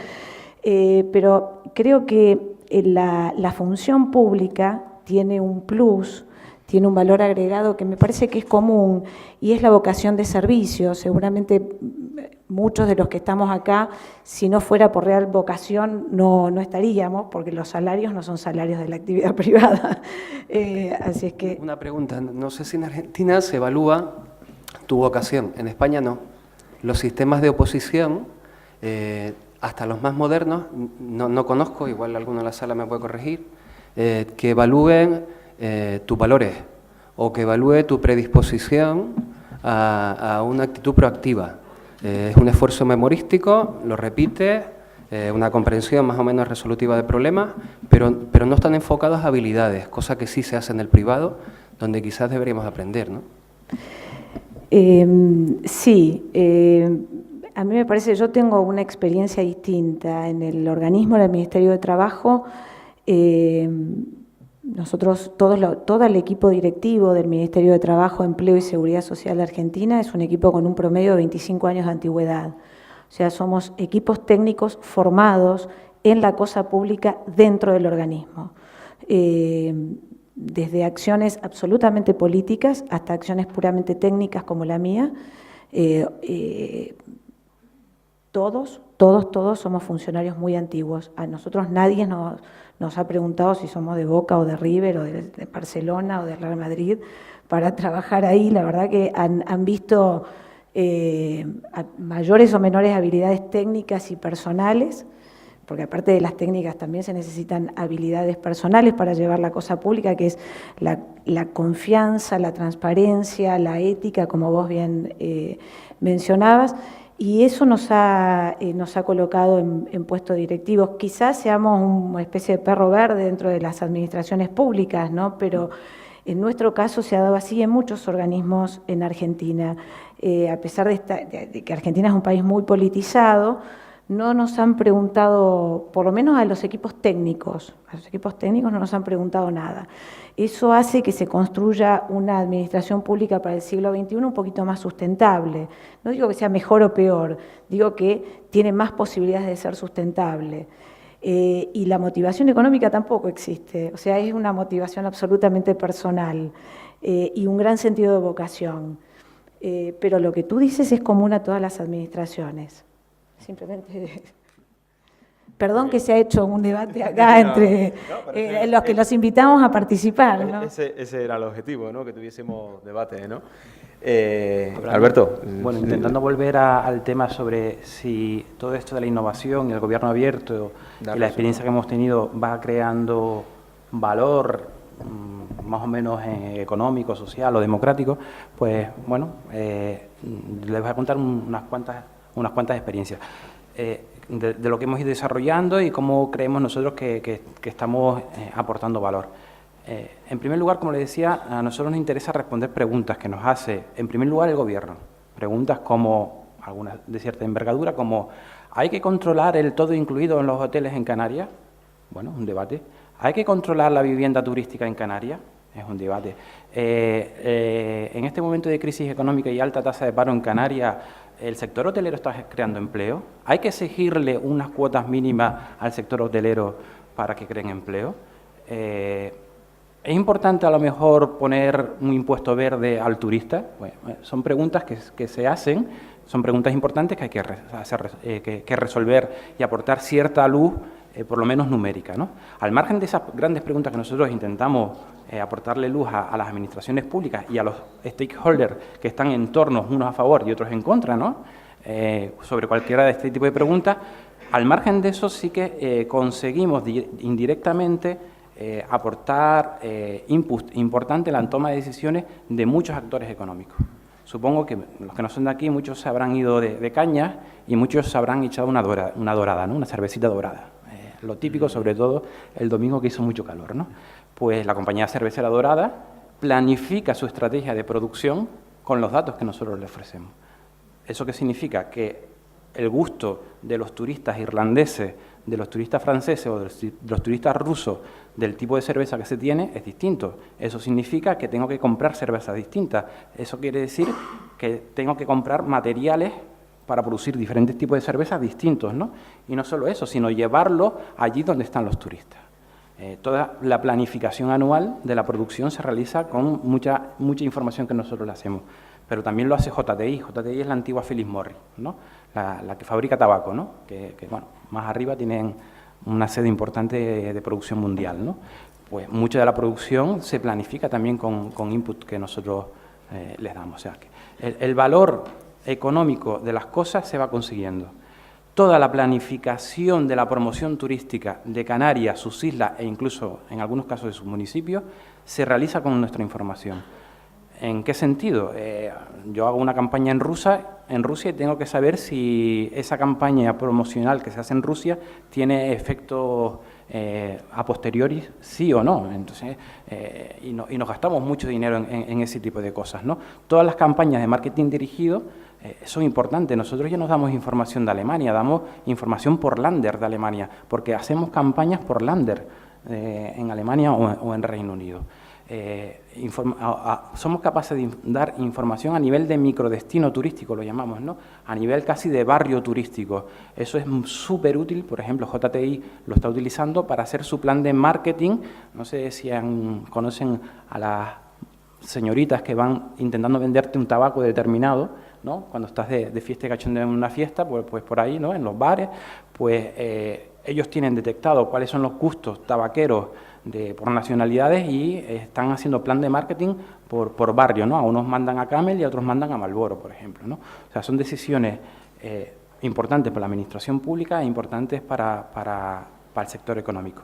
Pero creo que la función pública tiene un plus, tiene un valor agregado que me parece que es común, y es la vocación de servicio. Seguramente muchos de los que estamos acá, si no fuera por real vocación, no estaríamos, porque los salarios no son salarios de la actividad privada. Así es que... Una pregunta, no sé si en Argentina se evalúa tu vocación, en España no. Los sistemas de oposición, hasta los más modernos, no conozco, igual alguno en la sala me puede corregir, que evalúen tus valores o que evalúe tu predisposición a una actitud proactiva. Es un esfuerzo memorístico, lo repite, una comprensión más o menos resolutiva de problemas, pero no están enfocados a habilidades, cosa que sí se hace en el privado, donde quizás deberíamos aprender, ¿no? Sí, a mí me parece, yo tengo una experiencia distinta en el organismo del Ministerio de Trabajo. Nosotros, todo el equipo directivo del Ministerio de Trabajo, Empleo y Seguridad Social de Argentina es un equipo con un promedio de 25 años de antigüedad. O sea, somos equipos técnicos formados en la cosa pública dentro del organismo. Desde acciones absolutamente políticas hasta acciones puramente técnicas como la mía. Todos somos funcionarios muy antiguos. A nosotros nadie nos ha preguntado si somos de Boca o de River o de Barcelona o de Real Madrid para trabajar ahí. La verdad que han visto mayores o menores habilidades técnicas y personales, porque aparte de las técnicas también se necesitan habilidades personales para llevar la cosa pública, que es la confianza, la transparencia, la ética, como vos bien mencionabas. Y eso nos ha colocado en puestos directivos. Quizás seamos una especie de perro verde dentro de las administraciones públicas, ¿no? Pero en nuestro caso se ha dado así en muchos organismos en Argentina. A pesar de que Argentina es un país muy politizado, no nos han preguntado, por lo menos a los equipos técnicos no nos han preguntado nada. Eso hace que se construya una administración pública para el siglo XXI un poquito más sustentable. No digo que sea mejor o peor, digo que tiene más posibilidades de ser sustentable. Y la motivación económica tampoco existe, o sea, es una motivación absolutamente personal y un gran sentido de vocación. Pero lo que tú dices es común a todas las administraciones. Simplemente... Perdón que se ha hecho un debate acá entre los que los invitamos a participar, ¿no? Ese era el objetivo, ¿no? Que tuviésemos debate, ¿no? Alberto. Bueno, intentando volver al tema sobre si todo esto de la innovación y el gobierno abierto y la experiencia que hemos tenido va creando valor más o menos económico, social o democrático, pues bueno, les voy a contar unas cuantas experiencias de lo que hemos ido desarrollando y cómo creemos nosotros que estamos aportando valor. En primer lugar, como les decía, a nosotros nos interesa responder preguntas que nos hace, en primer lugar, el Gobierno. Preguntas como, algunas de cierta envergadura, como ¿hay que controlar el todo incluido en los hoteles en Canarias? Bueno, un debate. ¿Hay que controlar la vivienda turística en Canarias? Es un debate. En este momento de crisis económica y alta tasa de paro en Canarias, ¿el sector hotelero está creando empleo? ¿Hay que exigirle unas cuotas mínimas al sector hotelero para que creen empleo? ¿Es importante a lo mejor poner un impuesto verde al turista? Bueno, son preguntas que se hacen, son preguntas importantes que hay que resolver y aportar cierta luz, por lo menos numérica, ¿no? Al margen de esas grandes preguntas que nosotros intentamos aportarle luz a las administraciones públicas y a los stakeholders que están en torno, unos a favor y otros en contra, ¿no? Sobre cualquiera de este tipo de preguntas, al margen de eso sí que conseguimos indirectamente aportar input importante en la toma de decisiones de muchos actores económicos. Supongo que los que no son de aquí, muchos se habrán ido de cañas y muchos se habrán echado una dorada, ¿no? Una cervecita dorada. Lo típico, sobre todo, el domingo que hizo mucho calor, ¿no? Pues la compañía cervecera Dorada planifica su estrategia de producción con los datos que nosotros le ofrecemos. ¿Eso qué significa? Que el gusto de los turistas irlandeses, de los turistas franceses o de los turistas rusos del tipo de cerveza que se tiene es distinto. Eso significa que tengo que comprar cervezas distintas. Eso quiere decir que tengo que comprar materiales para producir diferentes tipos de cervezas distintos, ¿no? Y no solo eso, sino llevarlo allí donde están los turistas. Toda la planificación anual de la producción se realiza con mucha información que nosotros le hacemos, pero también lo hace JTI. JTI es la antigua Philip Morris, ¿no? La que fabrica tabaco, ¿no? Que bueno, más arriba tienen una sede importante de producción mundial, ¿no? Pues mucha de la producción se planifica también con input que nosotros les damos. O sea, que el valor económico de las cosas se va consiguiendo. Toda la planificación de la promoción turística de Canarias, sus islas e incluso en algunos casos de sus municipios se realiza con nuestra información. ¿En qué sentido? Yo hago una campaña en Rusia y tengo que saber si esa campaña promocional que se hace en Rusia tiene efectos a posteriori, sí o no. Entonces, y nos gastamos mucho dinero en ese tipo de cosas, ¿no? Todas las campañas de marketing dirigido son importantes. Nosotros ya nos damos información de Alemania, damos información por Länder de Alemania, porque hacemos campañas por Länder en Alemania o en Reino Unido. Somos capaces de dar información a nivel de microdestino turístico, lo llamamos, ¿no? A nivel casi de barrio turístico. Eso es súper útil. Por ejemplo, JTI lo está utilizando para hacer su plan de marketing. No sé si conocen a las señoritas que van intentando venderte un tabaco determinado, ¿no? Cuando estás de fiesta y cachondeo en una fiesta, pues por ahí, ¿no? En los bares, pues ellos tienen detectado cuáles son los gustos tabaqueros por nacionalidades y están haciendo plan de marketing por barrio, ¿no? A unos mandan a Camel y a otros mandan a Marlboro, por ejemplo, ¿no? O sea, son decisiones importantes para la administración pública e importantes para el sector económico.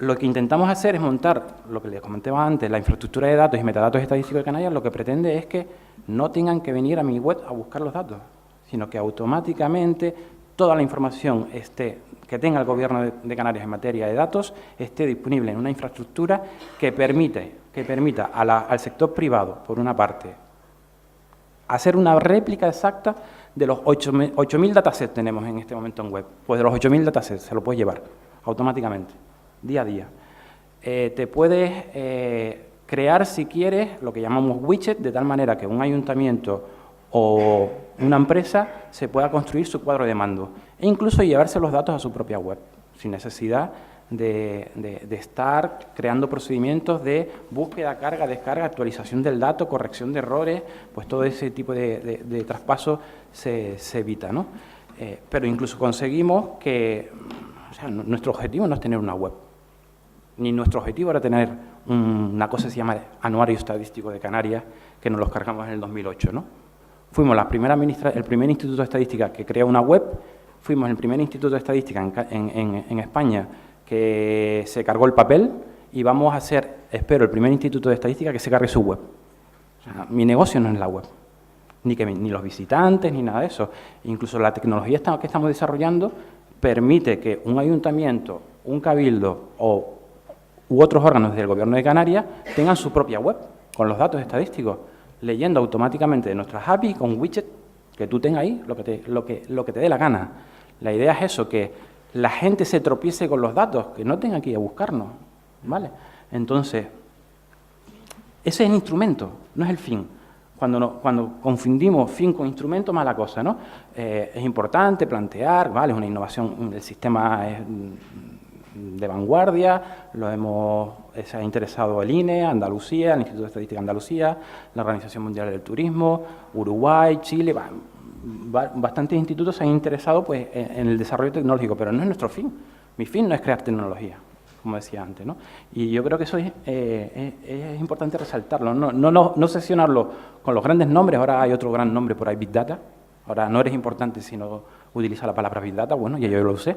Lo que intentamos hacer es montar, lo que les comentaba antes, la infraestructura de datos y metadatos estadísticos de Canarias. Lo que pretende es que no tengan que venir a mi web a buscar los datos, sino que automáticamente toda la información que tenga el Gobierno de Canarias en materia de datos esté disponible en una infraestructura que permita al sector privado, por una parte, hacer una réplica exacta de los 8.000 datasets que tenemos en este momento en web. Pues de los 8.000 datasets se lo puedes llevar automáticamente, día a día. Te puedes crear, si quieres, lo que llamamos widget, de tal manera que un ayuntamiento o una empresa se pueda construir su cuadro de mando e incluso llevarse los datos a su propia web, sin necesidad de estar creando procedimientos de búsqueda, carga, descarga, actualización del dato, corrección de errores. Pues todo ese tipo de traspaso se evita, ¿no? Pero incluso conseguimos que, o sea, nuestro objetivo no es tener una web, ni nuestro objetivo era tener una cosa que se llama Anuario Estadístico de Canarias, que nos los cargamos en el 2008, ¿no? Fuimos el primer instituto de estadística que crea una web, fuimos el primer instituto de estadística en España que se cargó el papel y vamos a ser, espero, el primer instituto de estadística que se cargue su web. O sea, mi negocio no es la web, ni los visitantes, ni nada de eso. Incluso la tecnología que estamos desarrollando permite que un ayuntamiento, un cabildo u otros órganos del Gobierno de Canarias tengan su propia web con los datos estadísticos, leyendo automáticamente de nuestras API con widget que tú tengas ahí lo que te dé la gana. La idea es eso, que la gente se tropiece con los datos, que no tenga que ir a buscarnos, ¿vale? Entonces, ese es el instrumento, no es el fin. Cuando confundimos fin con instrumento, mala cosa, ¿no? Es importante plantear, ¿vale? Es una innovación, el sistema es de vanguardia, se ha interesado el INE, Andalucía, el Instituto de Estadística de Andalucía, la Organización Mundial del Turismo, Uruguay, Chile, bastantes institutos se han interesado pues, en el desarrollo tecnológico, pero no es nuestro fin. Mi fin no es crear tecnología, como decía antes, ¿no? Y yo creo que eso es importante resaltarlo, no sesionarlo con los grandes nombres. Ahora hay otro gran nombre por ahí, Big Data. Ahora no eres importante si no utilizas la palabra Big Data, bueno, ya yo lo usé.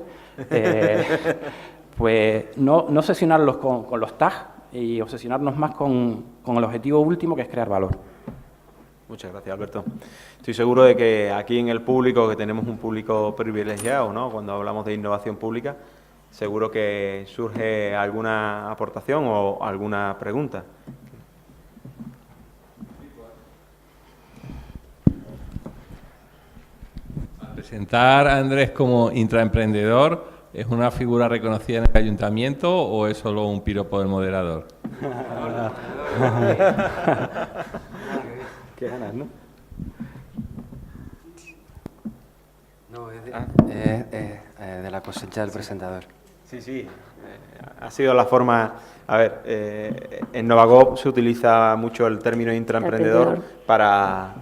Pues no sesionarlos con los tags y obsesionarnos más con el objetivo último, que es crear valor. Muchas gracias, Alberto. Estoy seguro de que aquí en el público, que tenemos un público privilegiado, ¿no? Cuando hablamos de innovación pública, seguro que surge alguna aportación o alguna pregunta. ¿Presentar a Andrés como intraemprendedor es una figura reconocida en el ayuntamiento o es solo un piropo del moderador? Qué ganas, ¿no? No, es de la cosecha del presentador. Sí. Ha sido la forma... A ver, en Novagop se utiliza mucho el término intraemprendedor para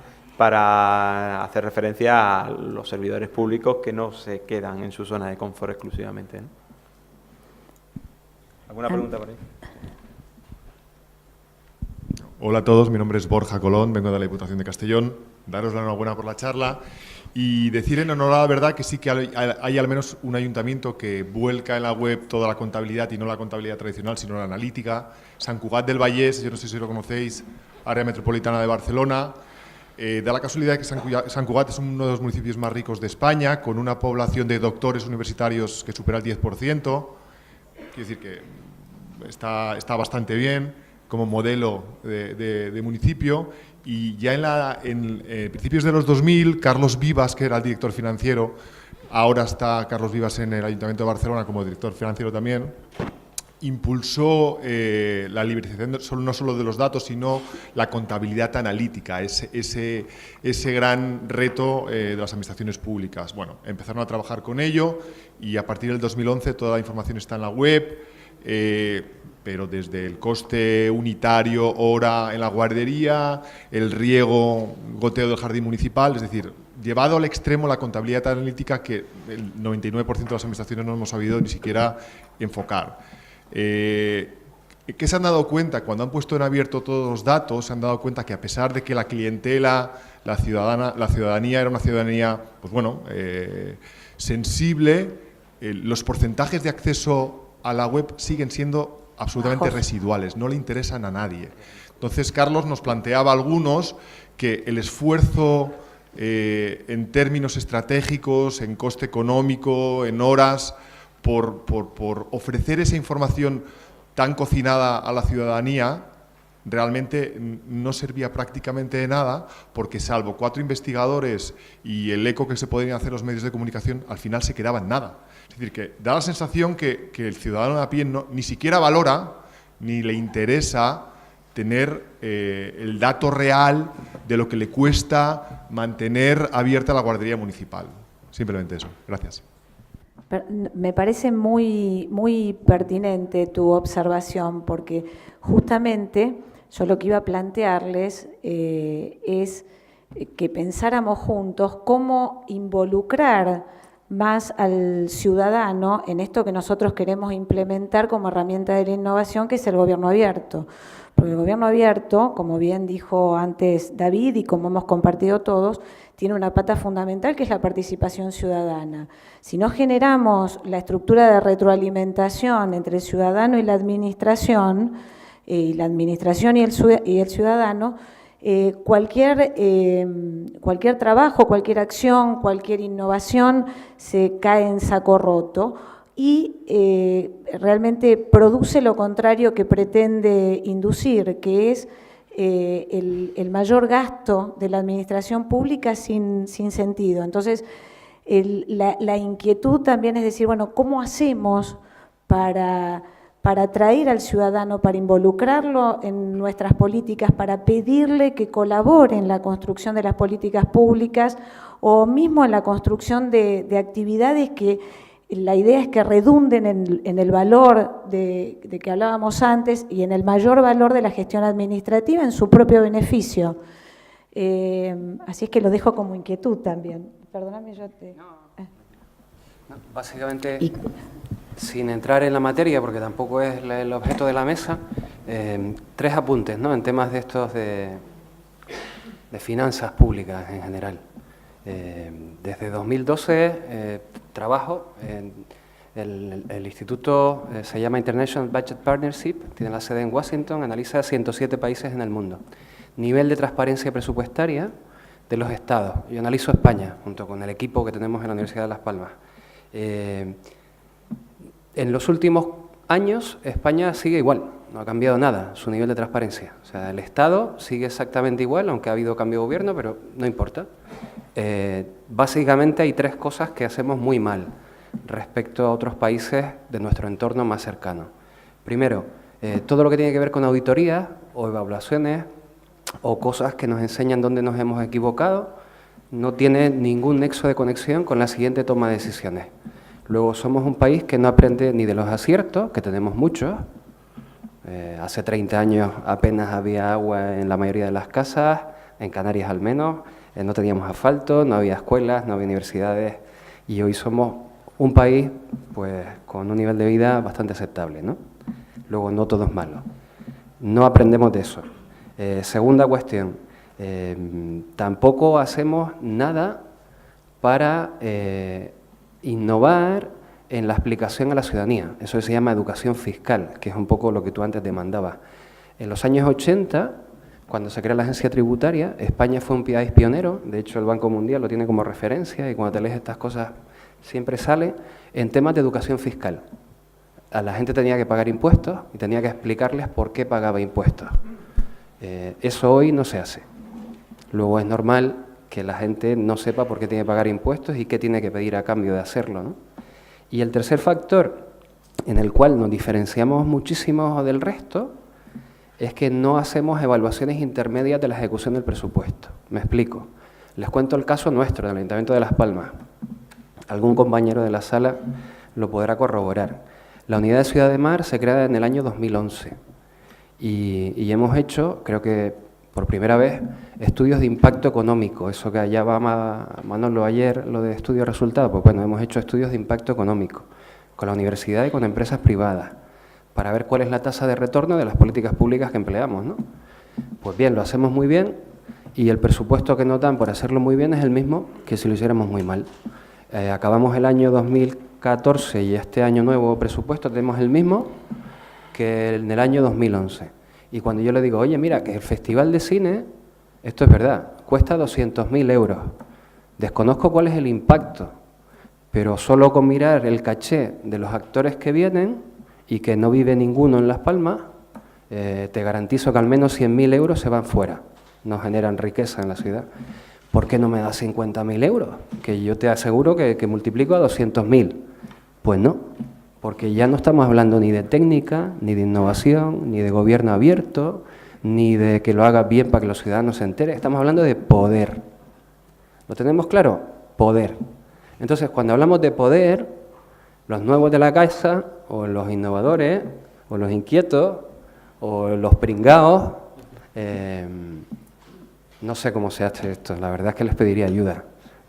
hacer referencia a los servidores públicos que no se quedan en su zona de confort exclusivamente, ¿no? ¿Alguna pregunta por ahí? Hola a todos, mi nombre es Borja Colón, vengo de la Diputación de Castellón. Daros la enhorabuena por la charla y decir en honor a la verdad que sí que hay al menos un ayuntamiento que vuelca en la web toda la contabilidad, y no la contabilidad tradicional, sino la analítica. Sant Cugat del Vallès, yo no sé si lo conocéis, área metropolitana de Barcelona. Da la casualidad que Sant Cugat es uno de los municipios más ricos de España, con una población de doctores universitarios que supera el 10%. Quiero decir que está bastante bien como modelo de municipio. Y ya en principios de los 2000, Carlos Vivas, que era el director financiero, ahora está Carlos Vivas en el Ayuntamiento de Barcelona como director financiero también, impulsó la liberalización no solo de los datos, sino la contabilidad analítica, ese gran reto de las administraciones públicas. Bueno, empezaron a trabajar con ello y a partir del 2011 toda la información está en la web, pero desde el coste unitario hora en la guardería, el riego, goteo del jardín municipal, es decir, llevado al extremo la contabilidad analítica que el 99% de las administraciones no hemos sabido ni siquiera enfocar. ¿Qué se han dado cuenta? Cuando han puesto en abierto todos los datos, se han dado cuenta que a pesar de que la clientela, la ciudadanía era una ciudadanía, pues bueno, sensible, los porcentajes de acceso a la web siguen siendo absolutamente residuales, no le interesan a nadie. Entonces, Carlos nos planteaba a algunos que el esfuerzo en términos estratégicos, en coste económico, en horas, por ofrecer esa información tan cocinada a la ciudadanía, realmente no servía prácticamente de nada, porque salvo 4 investigadores y el eco que se podían hacer los medios de comunicación, al final se quedaba en nada. Es decir, que da la sensación que el ciudadano a pie ni siquiera valora ni le interesa tener el dato real de lo que le cuesta mantener abierta la guardería municipal. Simplemente eso. Gracias. Me parece muy pertinente tu observación, porque justamente yo lo que iba a plantearles es que pensáramos juntos cómo involucrar más al ciudadano en esto que nosotros queremos implementar como herramienta de la innovación, que es el gobierno abierto. Porque el gobierno abierto, como bien dijo antes David y como hemos compartido todos, tiene una pata fundamental que es la participación ciudadana. Si no generamos la estructura de retroalimentación entre el ciudadano y la administración y el ciudadano, cualquier trabajo, cualquier acción, cualquier innovación se cae en saco roto y realmente produce lo contrario que pretende inducir, que es el mayor gasto de la administración pública sin sentido. Entonces, la inquietud también es decir, bueno, ¿cómo hacemos para atraer al ciudadano, para involucrarlo en nuestras políticas, para pedirle que colabore en la construcción de las políticas públicas o mismo en la construcción de actividades que la idea es que redunden en el valor de que hablábamos antes y en el mayor valor de la gestión administrativa en su propio beneficio? Así es que lo dejo como inquietud también. Perdóname, yo te... No, básicamente, sin entrar en la materia, porque tampoco es el objeto de la mesa, 3 apuntes, ¿no?, en temas de estos de finanzas públicas en general. Desde 2012 trabajo en el instituto, se llama International Budget Partnership, tiene la sede en Washington, analiza 107 países en el mundo. Nivel de transparencia presupuestaria de los estados. Yo analizo España, junto con el equipo que tenemos en la Universidad de Las Palmas. En los últimos años, España sigue igual, no ha cambiado nada su nivel de transparencia. O sea, el Estado sigue exactamente igual, aunque ha habido cambio de gobierno, pero no importa. Básicamente hay 3 cosas que hacemos muy mal respecto a otros países de nuestro entorno más cercano. Primero, todo lo que tiene que ver con auditorías o evaluaciones o cosas que nos enseñan dónde nos hemos equivocado, no tiene ningún nexo de conexión con la siguiente toma de decisiones. Luego, somos un país que no aprende ni de los aciertos, que tenemos muchos. Hace 30 años apenas había agua en la mayoría de las casas, en Canarias al menos, no teníamos asfalto, no había escuelas, no había universidades, y hoy somos un país pues con un nivel de vida bastante aceptable, ¿no? Luego, no todo es malo. No aprendemos de eso. Segunda cuestión, tampoco hacemos nada para innovar en la explicación a la ciudadanía. Eso se llama educación fiscal, que es un poco lo que tú antes demandabas. En los años 80, cuando se crea la agencia tributaria, España fue un país pionero, de hecho el Banco Mundial lo tiene como referencia y cuando te lees estas cosas siempre sale, en temas de educación fiscal. A la gente tenía que pagar impuestos y tenía que explicarles por qué pagaba impuestos. Eso hoy no se hace. Luego es normal que la gente no sepa por qué tiene que pagar impuestos y qué tiene que pedir a cambio de hacerlo, ¿no? Y el tercer factor en el cual nos diferenciamos muchísimo del resto es que no hacemos evaluaciones intermedias de la ejecución del presupuesto. Me explico. Les cuento el caso nuestro, del Ayuntamiento de Las Palmas. Algún compañero de la sala lo podrá corroborar. La unidad de Ciudad de Mar se crea en el año 2011 y hemos hecho, creo que por primera vez, estudios de impacto económico. Eso que allá va Manolo ayer, lo de estudio de resultados, pues bueno, hemos hecho estudios de impacto económico con la universidad y con empresas privadas para ver cuál es la tasa de retorno de las políticas públicas que empleamos, ¿no? Pues bien, lo hacemos muy bien y el presupuesto que nos dan por hacerlo muy bien es el mismo que si lo hiciéramos muy mal. Acabamos el año 2014 y este año nuevo presupuesto tenemos el mismo que en el año 2011. Y cuando yo le digo, oye, mira, que el Festival de Cine, esto es verdad, cuesta 200.000 euros. Desconozco cuál es el impacto, pero solo con mirar el caché de los actores que vienen y que no vive ninguno en Las Palmas, te garantizo que al menos 100.000 euros se van fuera, no generan riqueza en la ciudad. ¿Por qué no me das 50.000 euros? Que yo te aseguro que multiplico a 200.000. Pues no, porque ya no estamos hablando ni de técnica, ni de innovación, ni de gobierno abierto, ni de que lo haga bien para que los ciudadanos se enteren. Estamos hablando de poder. ¿Lo tenemos claro? Poder. Entonces, cuando hablamos de poder, los nuevos de la casa, o los innovadores, o los inquietos, o los pringaos, no sé cómo se hace esto, la verdad es que les pediría ayuda,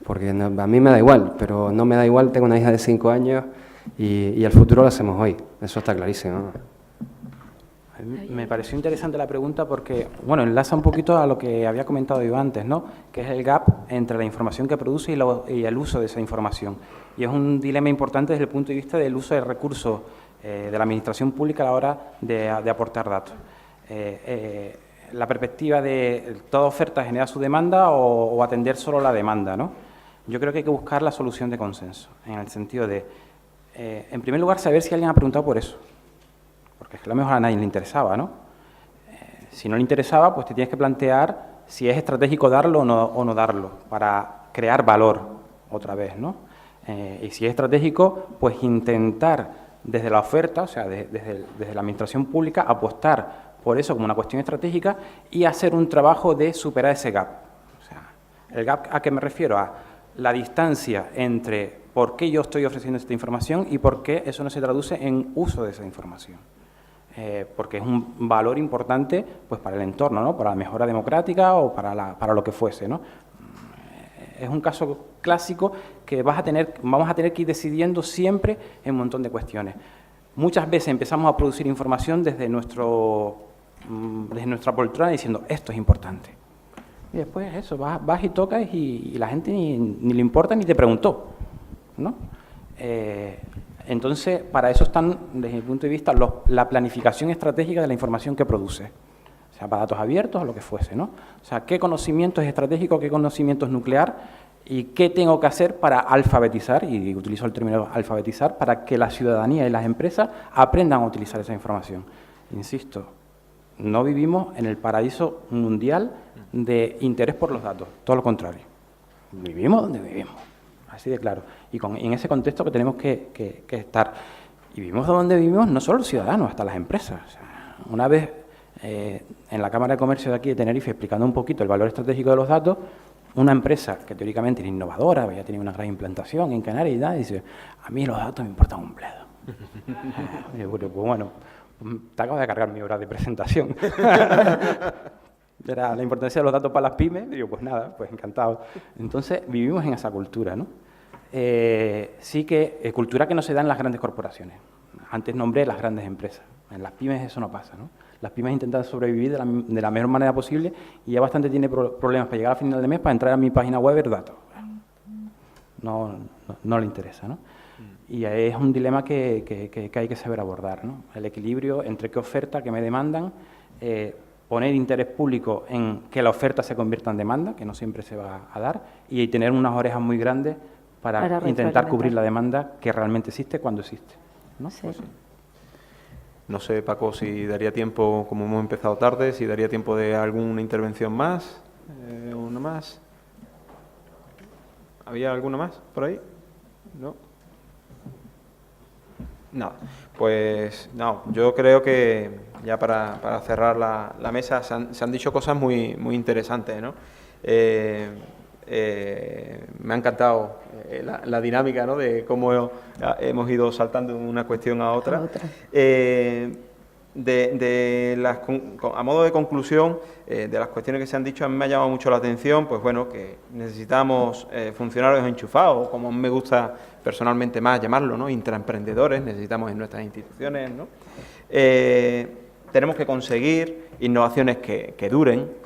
porque a mí me da igual, pero no me da igual, tengo una hija de 5 años y el futuro lo hacemos hoy, eso está clarísimo. A mí me pareció interesante la pregunta porque, bueno, enlaza un poquito a lo que había comentado yo antes, ¿no? Que es el gap entre la información que produce y el uso de esa información. Y es un dilema importante desde el punto de vista del uso de recursos de la administración pública a la hora de aportar datos. La perspectiva de toda oferta genera su demanda o atender solo la demanda, ¿no? Yo creo que hay que buscar la solución de consenso, en el sentido de, en primer lugar, saber si alguien ha preguntado por eso. Porque es que a lo mejor a nadie le interesaba, ¿no? Si no le interesaba, pues te tienes que plantear si es estratégico darlo o no darlo, para crear valor otra vez, ¿no? Y si es estratégico, pues intentar desde la oferta, o sea, desde la administración pública, apostar por eso como una cuestión estratégica y hacer un trabajo de superar ese gap. O sea, el gap, ¿a qué me refiero? A la distancia entre por qué yo estoy ofreciendo esta información y por qué eso no se traduce en uso de esa información. Porque es un valor importante pues para el entorno, ¿no? Para la mejora democrática o para lo que fuese, ¿no? Es un caso clásico que vamos a tener que ir decidiendo siempre en un montón de cuestiones. Muchas veces empezamos a producir información desde nuestra poltrona diciendo esto es importante. Y después eso, vas y tocas y la gente ni le importa ni te preguntó, ¿no? Entonces, para eso están, desde mi punto de vista, la planificación estratégica de la información que produce. O sea, para datos abiertos o lo que fuese, ¿no? O sea, qué conocimiento es estratégico, qué conocimiento es nuclear y qué tengo que hacer para alfabetizar, y utilizo el término alfabetizar, para que la ciudadanía y las empresas aprendan a utilizar esa información. Insisto, no vivimos en el paraíso mundial de interés por los datos, todo lo contrario. Vivimos donde vivimos. Así de claro. Y en ese contexto que tenemos que estar. Y vivimos donde vivimos no solo los ciudadanos, hasta las empresas. O sea, una vez en la Cámara de Comercio de aquí de Tenerife explicando un poquito el valor estratégico de los datos, una empresa que teóricamente era innovadora, ya tenía una gran implantación en Canarias y tal, dice, a mí los datos me importan un bledo. Y yo, pues bueno, te acabo de cargar mi hora de presentación. Era la importancia de los datos para las pymes, y yo, pues nada, pues encantado. Entonces, vivimos en esa cultura, ¿no? Sí que, cultura que no se da en las grandes corporaciones. Antes nombré las grandes empresas. En las pymes eso no pasa, ¿no? Las pymes intentan sobrevivir de la mejor manera posible y ya bastante tiene problemas para llegar a final de mes para entrar a mi página web y ver datos. No le interesa, ¿no? Y es un dilema que hay que saber abordar, ¿no? El equilibrio entre qué oferta, qué me demandan, poner interés público en que la oferta se convierta en demanda, que no siempre se va a dar, y tener unas orejas muy grandes para intentar cubrir la demanda que realmente existe cuando existe, ¿no? Sí. Pues sí. No sé, Paco, si daría tiempo, como hemos empezado tarde, si daría tiempo de alguna intervención más, una más. ¿Había alguna más por ahí? ¿No? Nada. Pues no, yo creo que ya para cerrar la mesa se han dicho cosas muy interesantes, ¿no? Me ha encantado la dinámica, ¿no? De cómo hemos ido saltando de una cuestión a otra. A modo de conclusión, de las cuestiones que se han dicho, a mí me ha llamado mucho la atención, pues bueno, que necesitamos funcionarios enchufados, como me gusta personalmente más llamarlo, ¿no? Intraemprendedores, necesitamos en nuestras instituciones, ¿no? Tenemos que conseguir innovaciones que duren.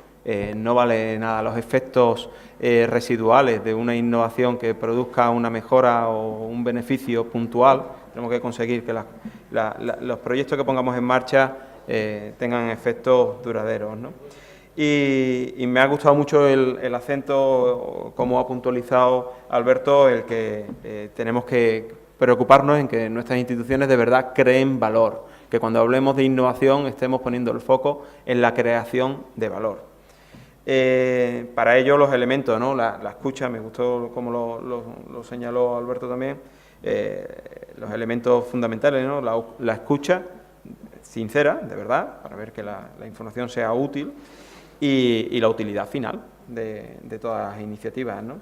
No vale nada los efectos residuales de una innovación que produzca una mejora o un beneficio puntual. Tenemos que conseguir que los proyectos que pongamos en marcha tengan efectos duraderos, ¿no? Y me ha gustado mucho el acento, como ha puntualizado Alberto, el que tenemos que preocuparnos en que nuestras instituciones de verdad creen valor, que cuando hablemos de innovación estemos poniendo el foco en la creación de valor. Para ello los elementos, ¿no? La escucha, me gustó como lo señaló Alberto también, los elementos fundamentales, ¿no? La escucha sincera, de verdad, para ver que la información sea útil y la utilidad final de todas las iniciativas, ¿no?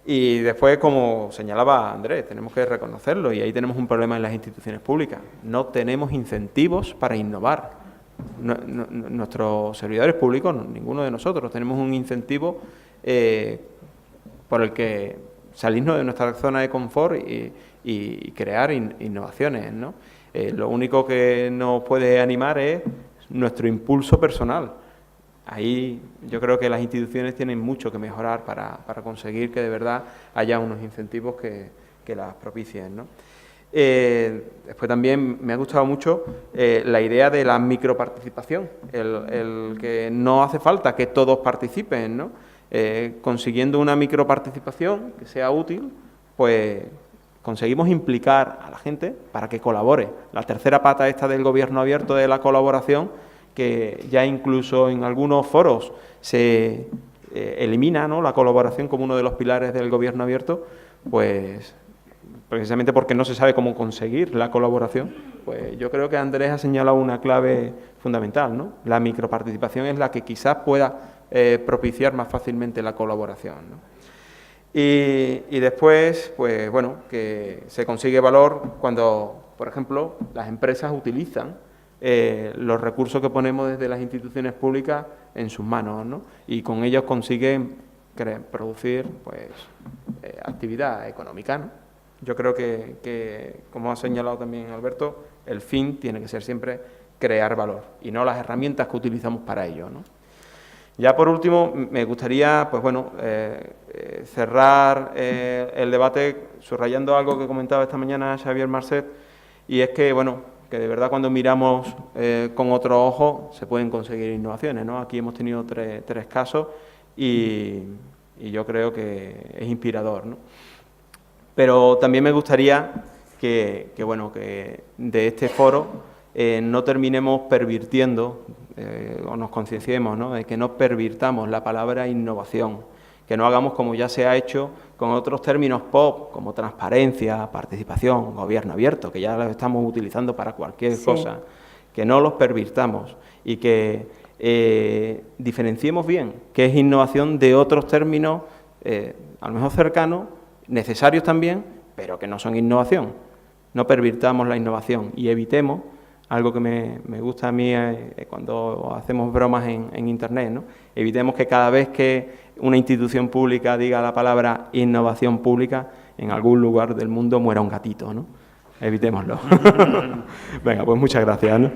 Y después, como señalaba Andrés, tenemos que reconocerlo y ahí tenemos un problema en las instituciones públicas. No tenemos incentivos para innovar. Nuestros servidores públicos, ninguno de nosotros, tenemos un incentivo por el que salirnos de nuestra zona de confort y crear innovaciones, ¿no? Lo único que nos puede animar es nuestro impulso personal. Ahí yo creo que las instituciones tienen mucho que mejorar para conseguir que de verdad haya unos incentivos que las propicien, ¿no? Después también me ha gustado mucho la idea de la microparticipación, el que no hace falta que todos participen, ¿no? Consiguiendo una microparticipación que sea útil, pues conseguimos implicar a la gente para que colabore. La tercera pata esta del gobierno abierto de la colaboración, que ya incluso en algunos foros se elimina, ¿no?, la colaboración como uno de los pilares del gobierno abierto, pues precisamente porque no se sabe cómo conseguir la colaboración, pues yo creo que Andrés ha señalado una clave fundamental, ¿no? La microparticipación es la que quizás pueda propiciar más fácilmente la colaboración, ¿no? Y después, pues bueno, que se consigue valor cuando, por ejemplo, las empresas utilizan los recursos que ponemos desde las instituciones públicas en sus manos, ¿no? Y con ellos consiguen producir, pues, actividad económica, ¿no? Yo creo que, como ha señalado también Alberto, el fin tiene que ser siempre crear valor y no las herramientas que utilizamos para ello, ¿no? Ya por último, me gustaría, pues bueno, cerrar el debate subrayando algo que comentaba esta mañana Xavier Marcet, y es que, bueno, que de verdad cuando miramos con otro ojo se pueden conseguir innovaciones, ¿no? Aquí hemos tenido tres casos y yo creo que es inspirador, ¿no? Pero también me gustaría que de este foro no terminemos pervirtiendo o nos concienciemos, ¿no?, de que no pervirtamos la palabra innovación, que no hagamos como ya se ha hecho con otros términos pop como transparencia, participación, gobierno abierto, que ya los estamos utilizando para cualquier cosa, que no los pervirtamos y que diferenciemos bien qué es innovación de otros términos a lo mejor cercanos, necesarios también, pero que no son innovación. No pervirtamos la innovación y evitemos algo que me gusta a mí cuando hacemos bromas en Internet, ¿no? Evitemos que cada vez que una institución pública diga la palabra innovación pública, en algún lugar del mundo muera un gatito, ¿no? Evitémoslo. Venga, pues muchas gracias, ¿no?